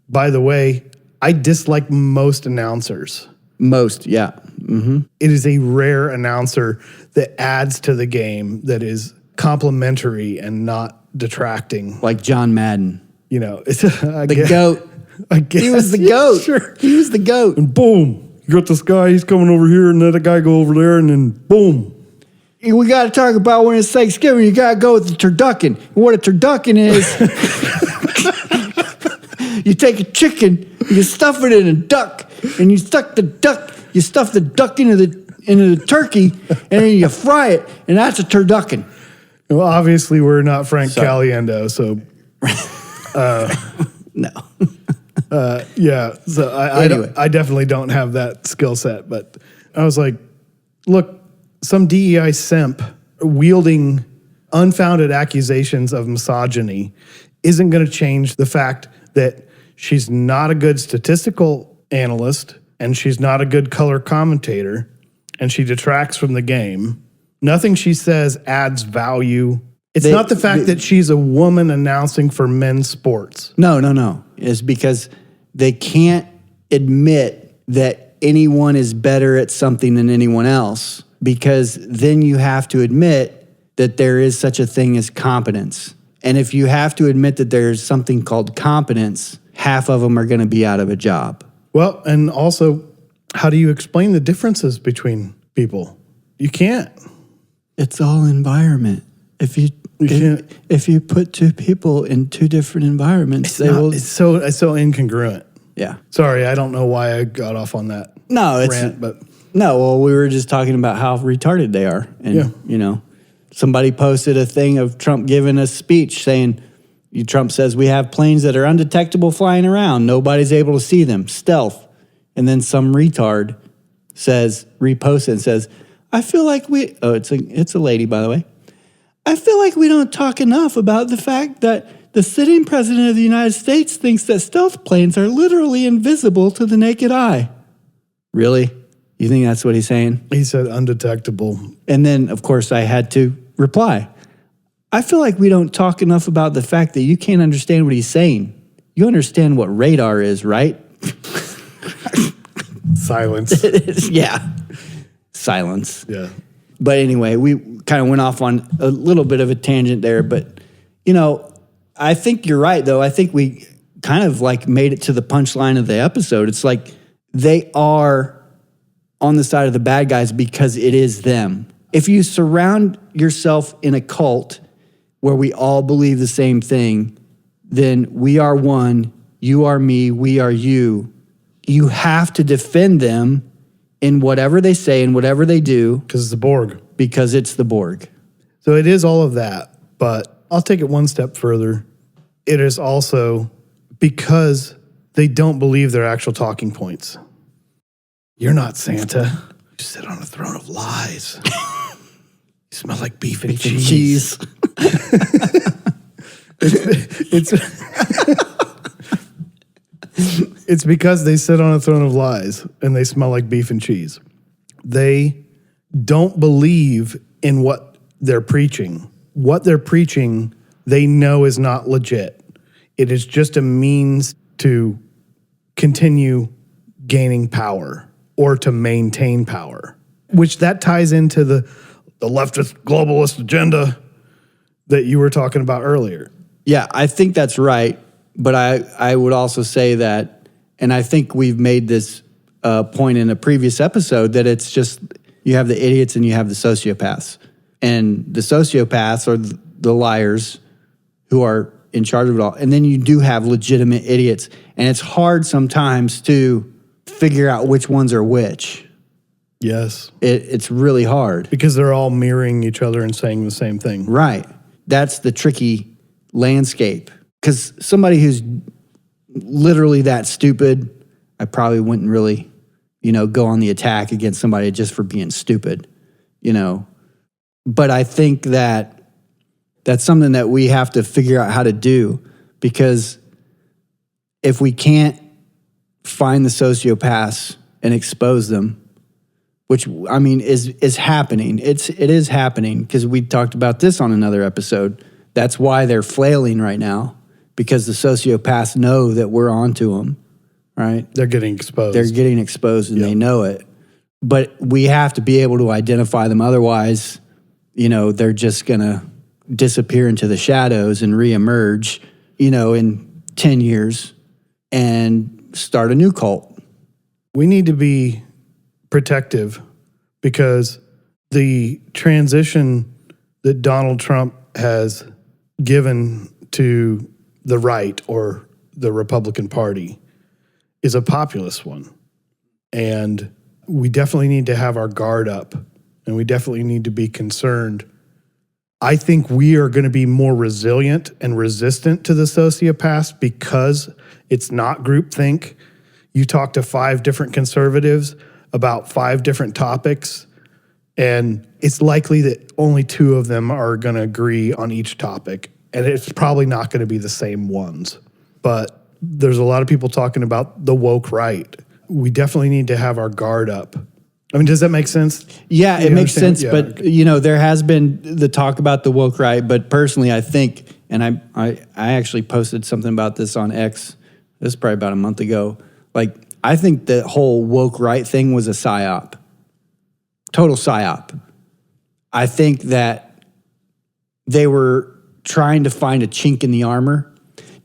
B: by the way, I dislike most announcers.
A: Most, yeah. Mm-hmm.
B: It is a rare announcer that adds to the game that is complimentary and not detracting.
A: Like John Madden.
B: You know, it's
A: the GOAT.
B: I guess.
A: He was the GOAT.
B: Sure.
A: He was the GOAT.
B: And boom, you got this guy, he's coming over here, and then the guy go over there, and then boom.
A: We got to talk about when it's Thanksgiving, you got to go with the turducken. And what a turducken is, you take a chicken, you stuff it in a duck, and you stuff the duck into the turkey, and then you fry it, and that's a turducken.
B: Well, obviously, we're not Frank Caliendo, so...
A: No.
B: So I definitely don't have that skill set, but I was like, look, some DEI simp wielding unfounded accusations of misogyny isn't going to change the fact that she's not a good statistical analyst and she's not a good color commentator and she detracts from the game. Nothing she says adds value. It's not the fact that she's a woman announcing for men's sports.
A: No. It's because they can't admit that anyone is better at something than anyone else, because then you have to admit that there is such a thing as competence. And if you have to admit that there's something called competence, half of them are going to be out of a job.
B: Well, and also, how do you explain the differences between people? You can't.
A: It's all environment. If you put two people in two different environments,
B: it's so incongruent.
A: Yeah.
B: Sorry, I don't know why I got off on that rant, but...
A: No, well, we were just talking about how retarded they are. And, you know, somebody posted a thing of Trump giving a speech saying, Trump says we have planes that are undetectable flying around. Nobody's able to see them. Stealth. And then some retard reposts it and says, I feel like it's a lady, by the way. I feel like we don't talk enough about the fact that the sitting president of the United States thinks that stealth planes are literally invisible to the naked eye. Really? You think that's what he's saying?
B: He said undetectable.
A: And then, of course, I had to reply. I feel like we don't talk enough about the fact that you can't understand what he's saying. You understand what radar is, right?
B: Silence.
A: Yeah. Silence.
B: Yeah.
A: But anyway, we kind of went off on a little bit of a tangent there. But, I think you're right, though. I think we kind of like made it to the punchline of the episode. It's like they are on the side of the bad guys because it is them. If you surround yourself in a cult where we all believe the same thing, then we are one, you are me, we are you. You have to defend them in whatever they say and whatever they do.
B: Because it's the Borg.
A: Because it's the Borg.
B: So it is all of that, but I'll take it one step further. It is also because they don't believe their actual talking points. You're not Santa. You sit on a throne of lies. You smell like beef and cheese. It's because they sit on a throne of lies and they smell like beef and cheese. They don't believe in what they're preaching. What they're preaching, they know is not legit. It is just a means to continue gaining power or to maintain power, which that ties into the leftist globalist agenda that you were talking about earlier.
A: Yeah, I think that's right. But I would also say that, and I think we've made this point in a previous episode, that it's just you have the idiots and you have the sociopaths. And the sociopaths are the liars who are in charge of it all. And then you do have legitimate idiots. And it's hard sometimes to figure out which ones are which.
B: Yes.
A: It's really hard.
B: Because they're all mirroring each other and saying the same thing.
A: Right. That's the tricky landscape. Because somebody who's literally that stupid, I probably wouldn't really, go on the attack against somebody just for being stupid, But I think that that's something that we have to figure out how to do, because if we can't find the sociopaths and expose them, which I mean is happening. It is happening, because we talked about this on another episode. That's why they're flailing right now, because the sociopaths know that we're onto them, right?
B: They're getting exposed.
A: They're getting exposed and they know it. But we have to be able to identify them. Otherwise, they're just going to disappear into the shadows and reemerge, in 10 years and start a new cult.
B: We need to be protective, because the transition that Donald Trump has given to the right or the Republican Party is a populist one. And we definitely need to have our guard up, and we definitely need to be concerned. I think we are going to be more resilient and resistant to the sociopaths because it's not groupthink. You talk to 5 different conservatives about 5 different topics, and it's likely that only 2 of them are going to agree on each topic. And it's probably not going to be the same ones. But there's a lot of people talking about the woke right. We definitely need to have our guard up. I mean, does that make sense?
A: Yeah, it makes sense.
B: Yeah.
A: But, there has been the talk about the woke right. But personally, I think, and I actually posted something about this on X. This is probably about a month ago. I think the whole woke right thing was a psyop. Total psyop. I think that they were trying to find a chink in the armor.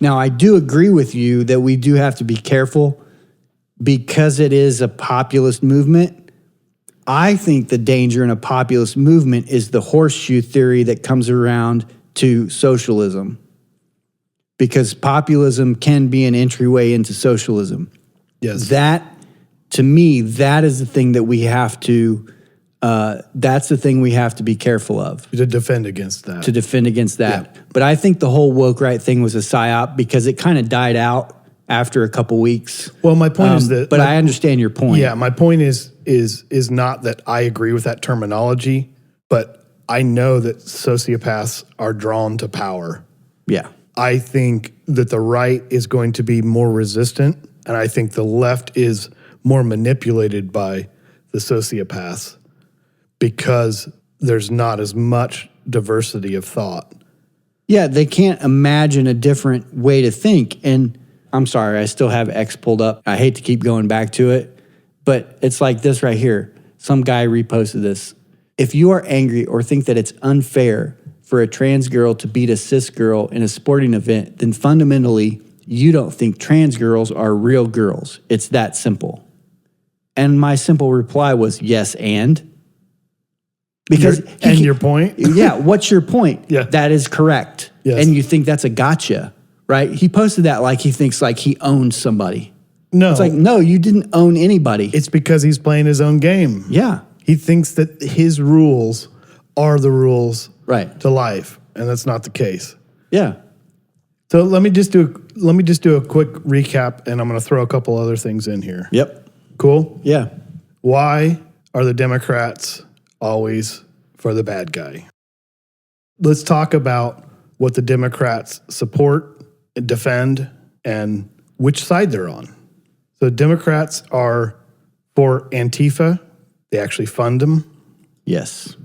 A: Now, I do agree with you that we do have to be careful because it is a populist movement. I think the danger in a populist movement is the horseshoe theory that comes around to socialism, because populism can be an entryway into socialism.
B: Yes.
A: That, to me, that is the thing that we have to, that's the thing we have to be careful of.
B: To defend against that.
A: To defend against that.
B: Yeah.
A: But I think the whole woke right thing was a psyop because it kind of died out after a couple weeks.
B: Well, my point is that...
A: But I understand your point.
B: Yeah, my point is not that I agree with that terminology, but I know that sociopaths are drawn to power.
A: Yeah.
B: I think that the right is going to be more resistant, and I think the left is more manipulated by the sociopaths because there's not as much diversity of thought.
A: Yeah, they can't imagine a different way to think. And I'm sorry, I still have X pulled up. I hate to keep going back to it, but it's like this right here. Some guy reposted this. If you are angry or think that it's unfair for a trans girl to beat a cis girl in a sporting event, then fundamentally, you don't think trans girls are real girls. It's that simple. And my simple reply was yes, and? Because
B: your point?
A: Yeah, what's your point?
B: Yeah.
A: That is correct.
B: Yes.
A: And you think that's a gotcha, right? He posted that like he thinks like he owns somebody.
B: No.
A: It's like, no, you didn't own anybody.
B: It's because he's playing his own game.
A: Yeah.
B: He thinks that his rules are the rules
A: Right.
B: to life, and that's not the case.
A: Yeah.
B: So let me just do a quick recap, and I'm going to throw a couple other things in here.
A: Yep.
B: Cool?
A: Yeah.
B: Why are the Democrats always for the bad guy? Let's talk about what the Democrats support, defend, and which side they're on. So Democrats are for Antifa. They actually fund them.
A: Yes.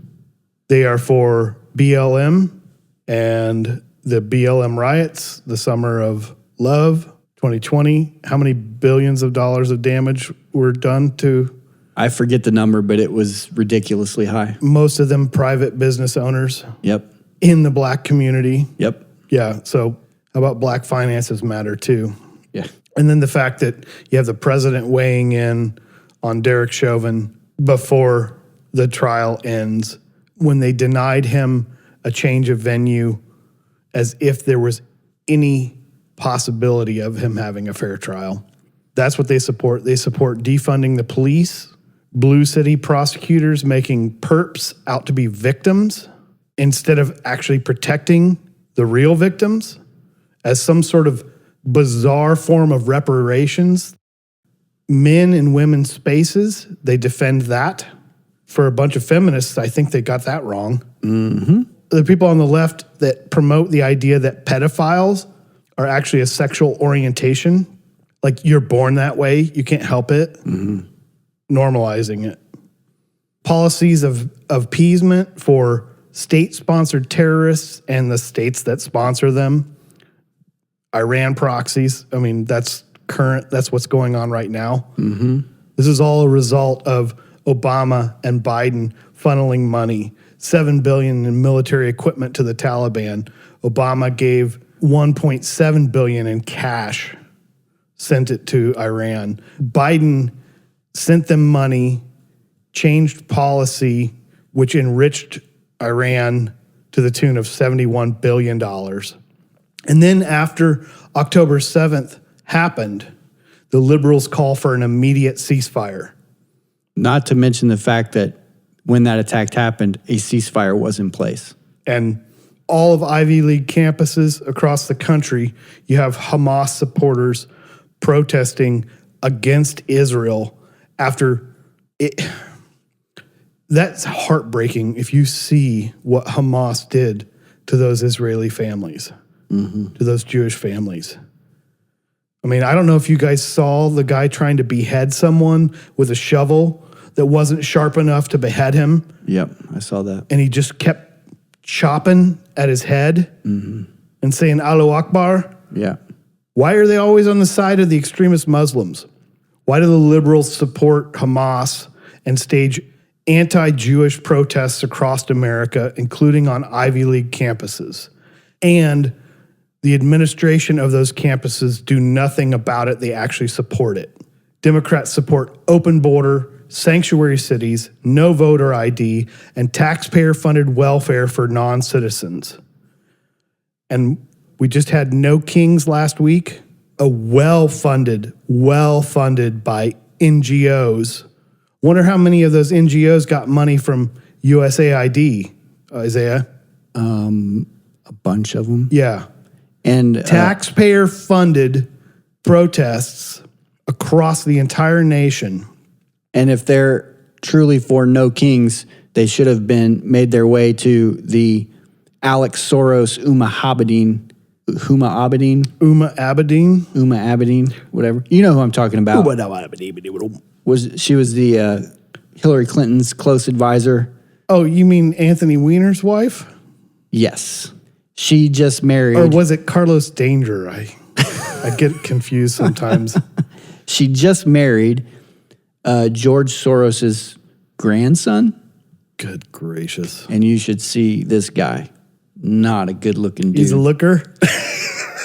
B: They are for BLM and the BLM riots, the Summer of Love, 2020. How many billions of dollars of damage were done to?
A: I forget the number, but it was ridiculously high.
B: Most of them private business owners.
A: Yep.
B: In the black community.
A: Yep.
B: Yeah. So how about black finances matter too?
A: Yeah.
B: And then the fact that you have the president weighing in on Derek Chauvin before the trial ends, when they denied him a change of venue as if there was any possibility of him having a fair trial. That's what they support. They support defunding the police, blue city prosecutors making perps out to be victims instead of actually protecting the real victims as some sort of bizarre form of reparations. Men and women's spaces, they defend that. For a bunch of feminists, I think they got that wrong.
A: Mm-hmm.
B: The people on the left that promote the idea that pedophiles are actually a sexual orientation, like you're born that way, you can't help it, normalizing it. Policies of appeasement for state-sponsored terrorists and the states that sponsor them. Iran proxies, I mean, that's current, that's what's going on right now.
A: Mm-hmm.
B: This is all a result of Obama and Biden funneling money, $7 billion in military equipment to the Taliban. Obama gave $1.7 billion in cash, sent it to Iran. Biden sent them money, changed policy, which enriched Iran to the tune of $71 billion. And then after October 7th happened, the liberals call for an immediate ceasefire.
A: Not to mention the fact that when that attack happened, a ceasefire was in place.
B: And all of Ivy League campuses across the country, you have Hamas supporters protesting against Israel after it. That's heartbreaking if you see what Hamas did to those Israeli families, to those Jewish families. I mean, I don't know if you guys saw the guy trying to behead someone with a shovel that wasn't sharp enough to behead him.
A: Yep, I saw that.
B: And he just kept chopping at his head and saying, Allahu Akbar.
A: Yeah.
B: Why are they always on the side of the extremist Muslims? Why do the liberals support Hamas and stage anti-Jewish protests across America, including on Ivy League campuses? And the administration of those campuses do nothing about it. They actually support it. Democrats support open border, sanctuary cities, no voter ID, and taxpayer-funded welfare for non-citizens. And we just had No Kings last week, a well-funded by NGOs. Wonder how many of those NGOs got money from USAID, Isaiah?
A: A bunch of them.
B: Yeah.
A: And
B: taxpayer-funded protests across the entire nation.
A: And if they're truly for no kings, they should have made their way to the Alex Soros Uma Abedin, whatever. You know who I'm talking about. She was the Hillary Clinton's close advisor.
B: Oh, you mean Anthony Weiner's wife?
A: Yes. She just married.
B: Or was it Carlos Danger? I get confused sometimes.
A: She just married George Soros's grandson.
B: Good gracious.
A: And you should see this guy. Not a good looking dude.
B: He's a looker.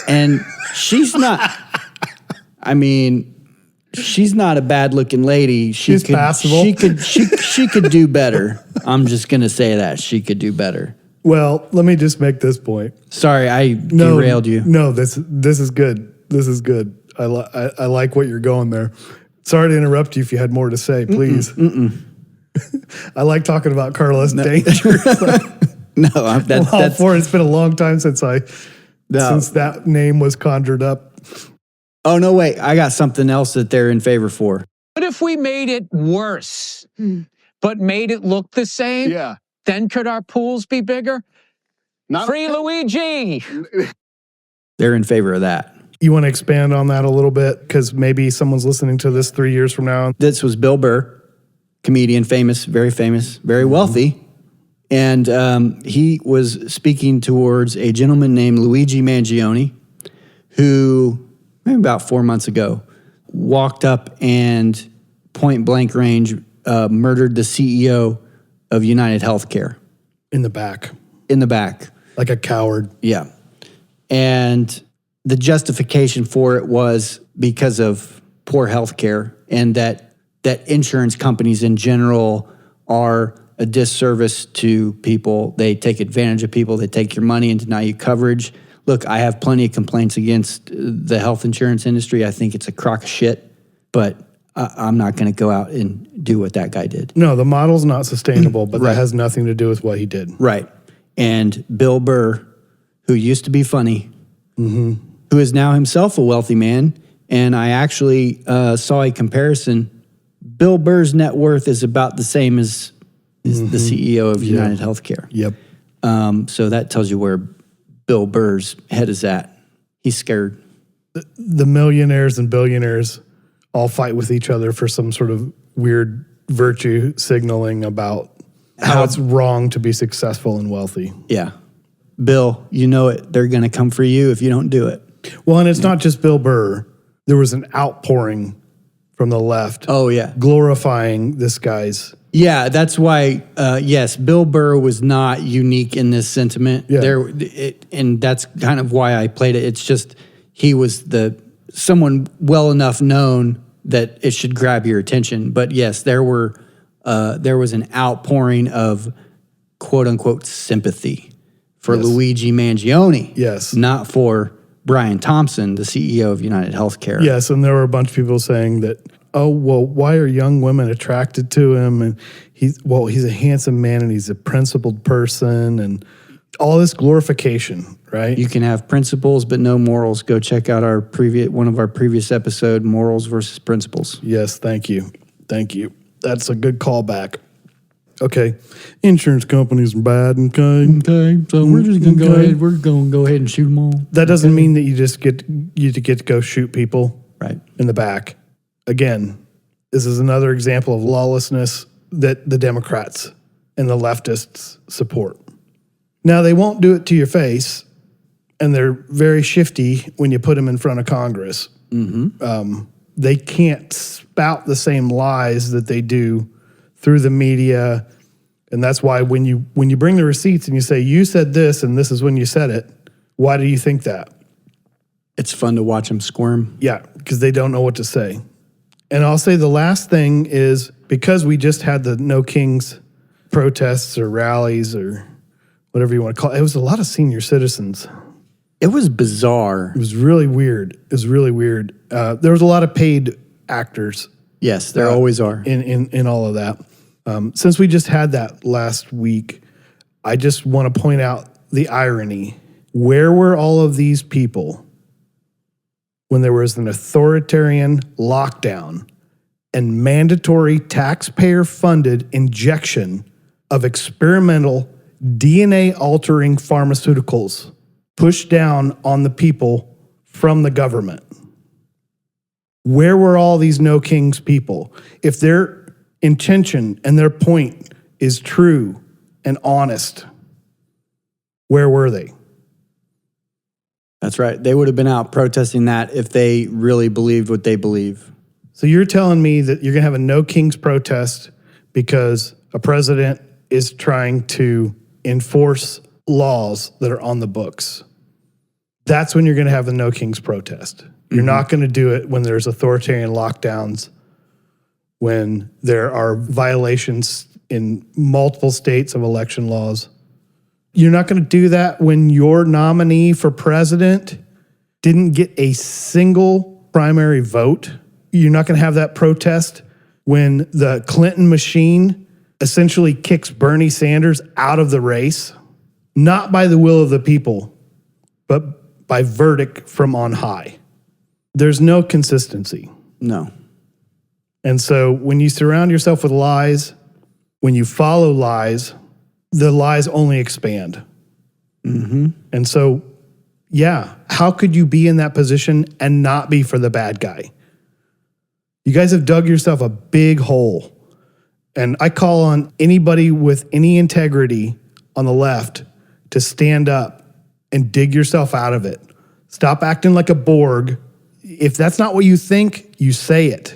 A: And she's not, I mean, she's not a bad looking lady.
B: She's passable.
A: She could do better. I'm just going to say that. She could do better.
B: Well, let me just make this point.
A: Sorry, I derailed you.
B: No, this is good. This is good. I like what you're going there. Sorry to interrupt you if you had more to say, please. I like talking about Carlos Danger.
A: No, that's
B: it's been a long time since that name was conjured up.
A: Oh, no, wait. I got something else that they're in favor for.
J: What if we made it worse, but made it look the same?
I: Yeah.
J: Then could our pools be bigger? Free Luigi!
A: They're in favor of that.
B: You want to expand on that a little bit? Because maybe someone's listening to this 3 years from now.
A: This was Bill Burr, comedian, famous, very wealthy. And he was speaking towards a gentleman named Luigi Mangione, who maybe about 4 months ago walked up and point blank range murdered the CEO of United Healthcare.
B: In the back. Like a coward.
A: Yeah. And the justification for it was because of poor health care and that insurance companies in general are a disservice to people. They take advantage of people. They take your money and deny you coverage. Look, I have plenty of complaints against the health insurance industry. I think it's a crock of shit, but I'm not going to go out and do what that guy did.
B: No, the model's not sustainable, but that has nothing to do with what he did.
A: Right. And Bill Burr, who used to be funny, who is now himself a wealthy man, and I actually saw a comparison. Bill Burr's net worth is about the same as the CEO of United Healthcare.
B: Yep.
A: So that tells you where Bill Burr's head is at. He's scared.
B: The millionaires and billionaires all fight with each other for some sort of weird virtue signaling about how it's wrong to be successful and wealthy.
A: Yeah. Bill, you know it. They're going to come for you if you don't do it.
B: Well, and it's not just Bill Burr. There was an outpouring from the left.
A: Oh, yeah.
B: Glorifying this guy's.
A: Yeah, that's why, yes, Bill Burr was not unique in this sentiment.
B: Yeah.
A: And that's kind of why I played it. It's just he was someone well enough known that it should grab your attention. But yes, there was an outpouring of quote unquote sympathy for Luigi Mangione.
B: Yes.
A: Not for Brian Thompson, the CEO of United Healthcare.
B: Yes, and there were a bunch of people saying that, oh, well, why are young women attracted to him? And he's a handsome man and he's a principled person and all this glorification, right?
A: You can have principles but no morals. Go check out one of our previous episode, Morals versus Principles.
B: Yes, thank you. Thank you. That's a good callback. Okay, insurance companies are bad, okay,
A: so we're just going to go ahead. We're going to go ahead and shoot them all.
B: That doesn't mean that you get to go shoot people
A: right
B: in the back. Again, this is another example of lawlessness that the Democrats and the leftists support. Now, they won't do it to your face, and they're very shifty when you put them in front of Congress. They can't spout the same lies that they do through the media, and that's why when you bring the receipts and you say, you said this and this is when you said it, why do you think that?
A: It's fun to watch them squirm.
B: Yeah, because they don't know what to say. And I'll say the last thing is, because we just had the No Kings protests or rallies or whatever you want to call it, it was a lot of senior citizens.
A: It was bizarre.
B: It was really weird. There was a lot of paid actors.
A: Yes, there always are.
B: In all of that. Since we just had that last week, I just want to point out the irony. Where were all of these people when there was an authoritarian lockdown and mandatory taxpayer-funded injection of experimental DNA-altering pharmaceuticals pushed down on the people from the government. Where were all these no kings people? If their intention and their point is true and honest, where were they?
A: That's right. They would have been out protesting that if they really believed what they believe.
B: So you're telling me that you're going to have a no kings protest because a president is trying to enforce laws that are on the books. That's when you're going to have a no kings protest. You're not going to do it when there's authoritarian lockdowns, when there are violations in multiple states of election laws. You're not going to do that when your nominee for president didn't get a single primary vote. You're not going to have that protest when the Clinton machine essentially kicks Bernie Sanders out of the race, not by the will of the people, but by verdict from on high. There's no consistency.
A: No.
B: And so when you surround yourself with lies, when you follow lies, the lies only expand. And so, yeah, how could you be in that position and not be for the bad guy? You guys have dug yourself a big hole. And I call on anybody with any integrity on the left to stand up and dig yourself out of it. Stop acting like a Borg. If that's not what you think, you say it.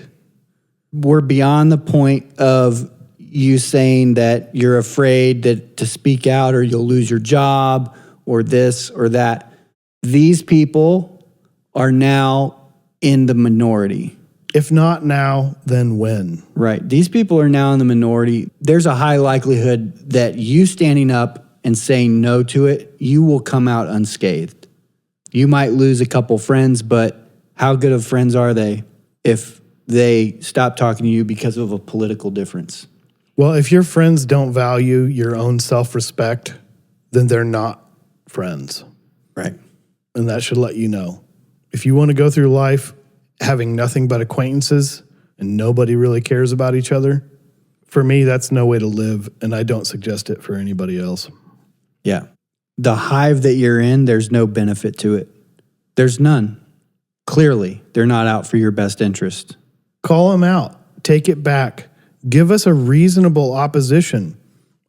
A: We're beyond the point of you saying that you're afraid to speak out or you'll lose your job or this or that. These people are now in the minority.
B: If not now, then when?
A: Right. These people are now in the minority. There's a high likelihood that you standing up and saying no to it, you will come out unscathed. You might lose a couple friends, but how good of friends are they if they stop talking to you because of a political difference?
B: Well, if your friends don't value your own self-respect, then they're not friends.
A: Right.
B: And that should let you know. If you want to go through life having nothing but acquaintances and nobody really cares about each other, for me, that's no way to live, and I don't suggest it for anybody else.
A: Yeah. The hive that you're in, there's no benefit to it. There's none. Clearly, they're not out for your best interest.
B: Call them out. Take it back. Give us a reasonable opposition.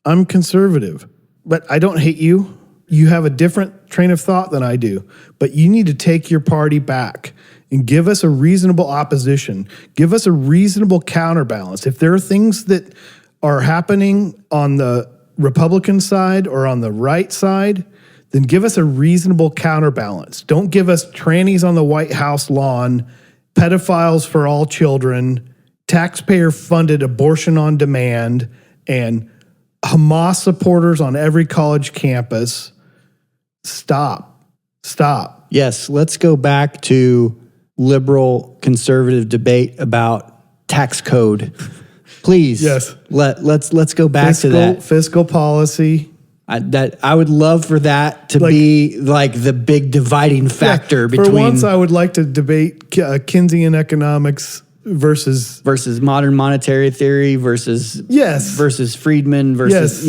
B: I'm conservative, but I don't hate you. You have a different train of thought than I do, but you need to take your party back and give us a reasonable opposition. Give us a reasonable counterbalance. If there are things that are happening on the Republican side or on the right side, then give us a reasonable counterbalance. Don't give us trannies on the White House lawn, pedophiles for all children, taxpayer-funded abortion on demand, and Hamas supporters on every college campus. Stop.
A: Yes, let's go back to liberal conservative debate about tax code. Please.
B: Yes.
A: Let's go back to that.
B: Fiscal policy.
A: I would love for that to be like the big dividing factor between.
B: For once, I would like to debate Keynesian economics versus
A: modern monetary theory versus Friedman versus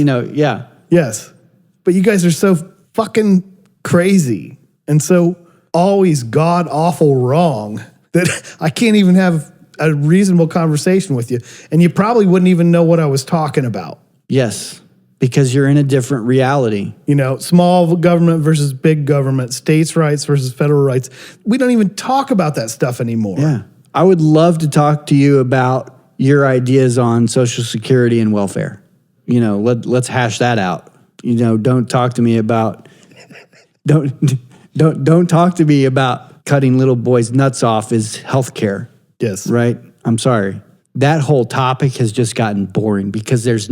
B: Yes, but you guys are so fucking crazy and so always god awful wrong that I can't even have a reasonable conversation with you, and you probably wouldn't even know what I was talking about.
A: Yes. Because you're in a different reality.
B: You know, small government versus big government, states' rights versus federal rights. We don't even talk about that stuff anymore.
A: Yeah. I would love to talk to you about your ideas on Social Security and welfare. You know, let's hash that out. You know, don't talk to me about cutting little boys' nuts off is healthcare.
B: Yes.
A: Right? I'm sorry. That whole topic has just gotten boring because there's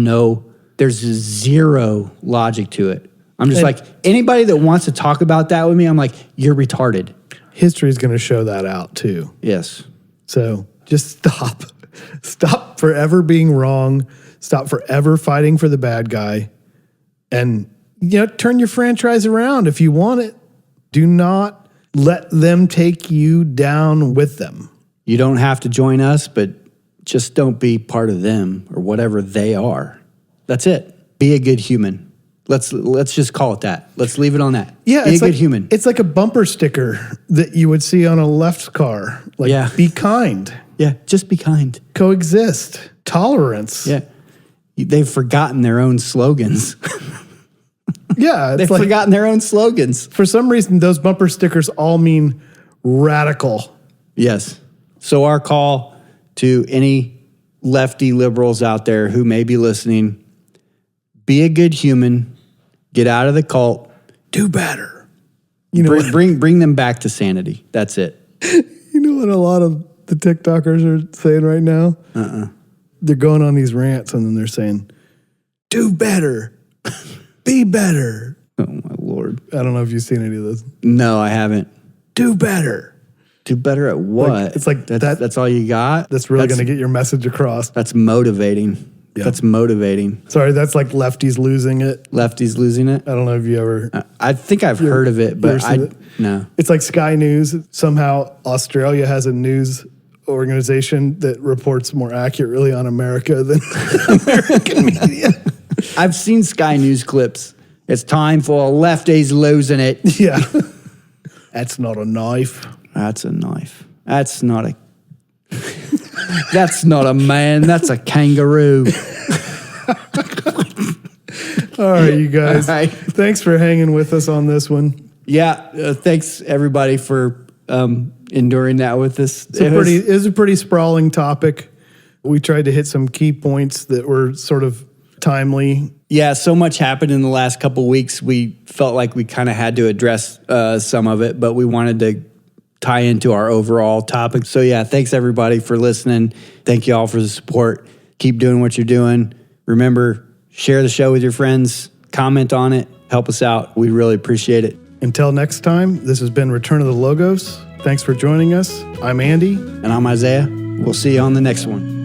A: zero logic to it. I'm just like, anybody that wants to talk about that with me, I'm like, you're retarded.
B: History is going to show that out too.
A: Yes.
B: So just stop. Stop forever being wrong. Stop forever fighting for the bad guy. And, turn your franchise around if you want it. Do not let them take you down with them.
A: You don't have to join us, but just don't be part of them or whatever they are. That's it. Be a good human. Let's just call it that. Let's leave it on that.
B: Yeah,
A: be a good human.
B: It's like a bumper sticker that you would see on a left car. Like, be kind.
A: Yeah, just be kind.
B: Coexist. Tolerance.
A: Yeah. They've forgotten their own slogans.
B: Yeah.
A: They've forgotten their own slogans.
B: For some reason, those bumper stickers all mean radical.
A: Yes. So our call to any lefty liberals out there who may be listening, be a good human, get out of the cult, do better. You know, bring them back to sanity. That's it.
B: You know what a lot of the TikTokers are saying right now? They're going on these rants and then they're saying, do better, be better.
A: Oh my Lord.
B: I don't know if you've seen any of those.
A: No, I haven't.
B: Do better.
A: Do better at what?
B: Like, it's like
A: that's all you got?
B: That's really going to get your message across.
A: That's motivating. Yeah. That's motivating.
B: Sorry, that's like lefties losing it.
A: Lefties losing it?
B: I don't know if you ever...
A: I think I've heard of it, but no.
B: It's like Sky News. Somehow Australia has a news organization that reports more accurately on America than American media.
A: I've seen Sky News clips. It's time for lefties losing it.
B: Yeah. That's not a knife.
A: That's a knife. That's not a... That's not a man. That's a kangaroo.
B: All right, you guys.
A: All right.
B: Thanks for hanging with us on this one.
A: Yeah, thanks everybody for enduring that with us.
B: It was a pretty sprawling topic. We tried to hit some key points that were sort of timely.
A: Yeah, so much happened in the last couple of weeks. We felt like we kind of had to address some of it, but we wanted to tie into our overall topic. So yeah, thanks everybody for listening. Thank you all for the support. Keep doing what you're doing. Remember, share the show with your friends, comment on it, help us out. We really appreciate it.
B: Until next time, this has been Return of the Logos. Thanks for joining us. I'm Andy.
A: And I'm Isaiah. We'll see you on the next one.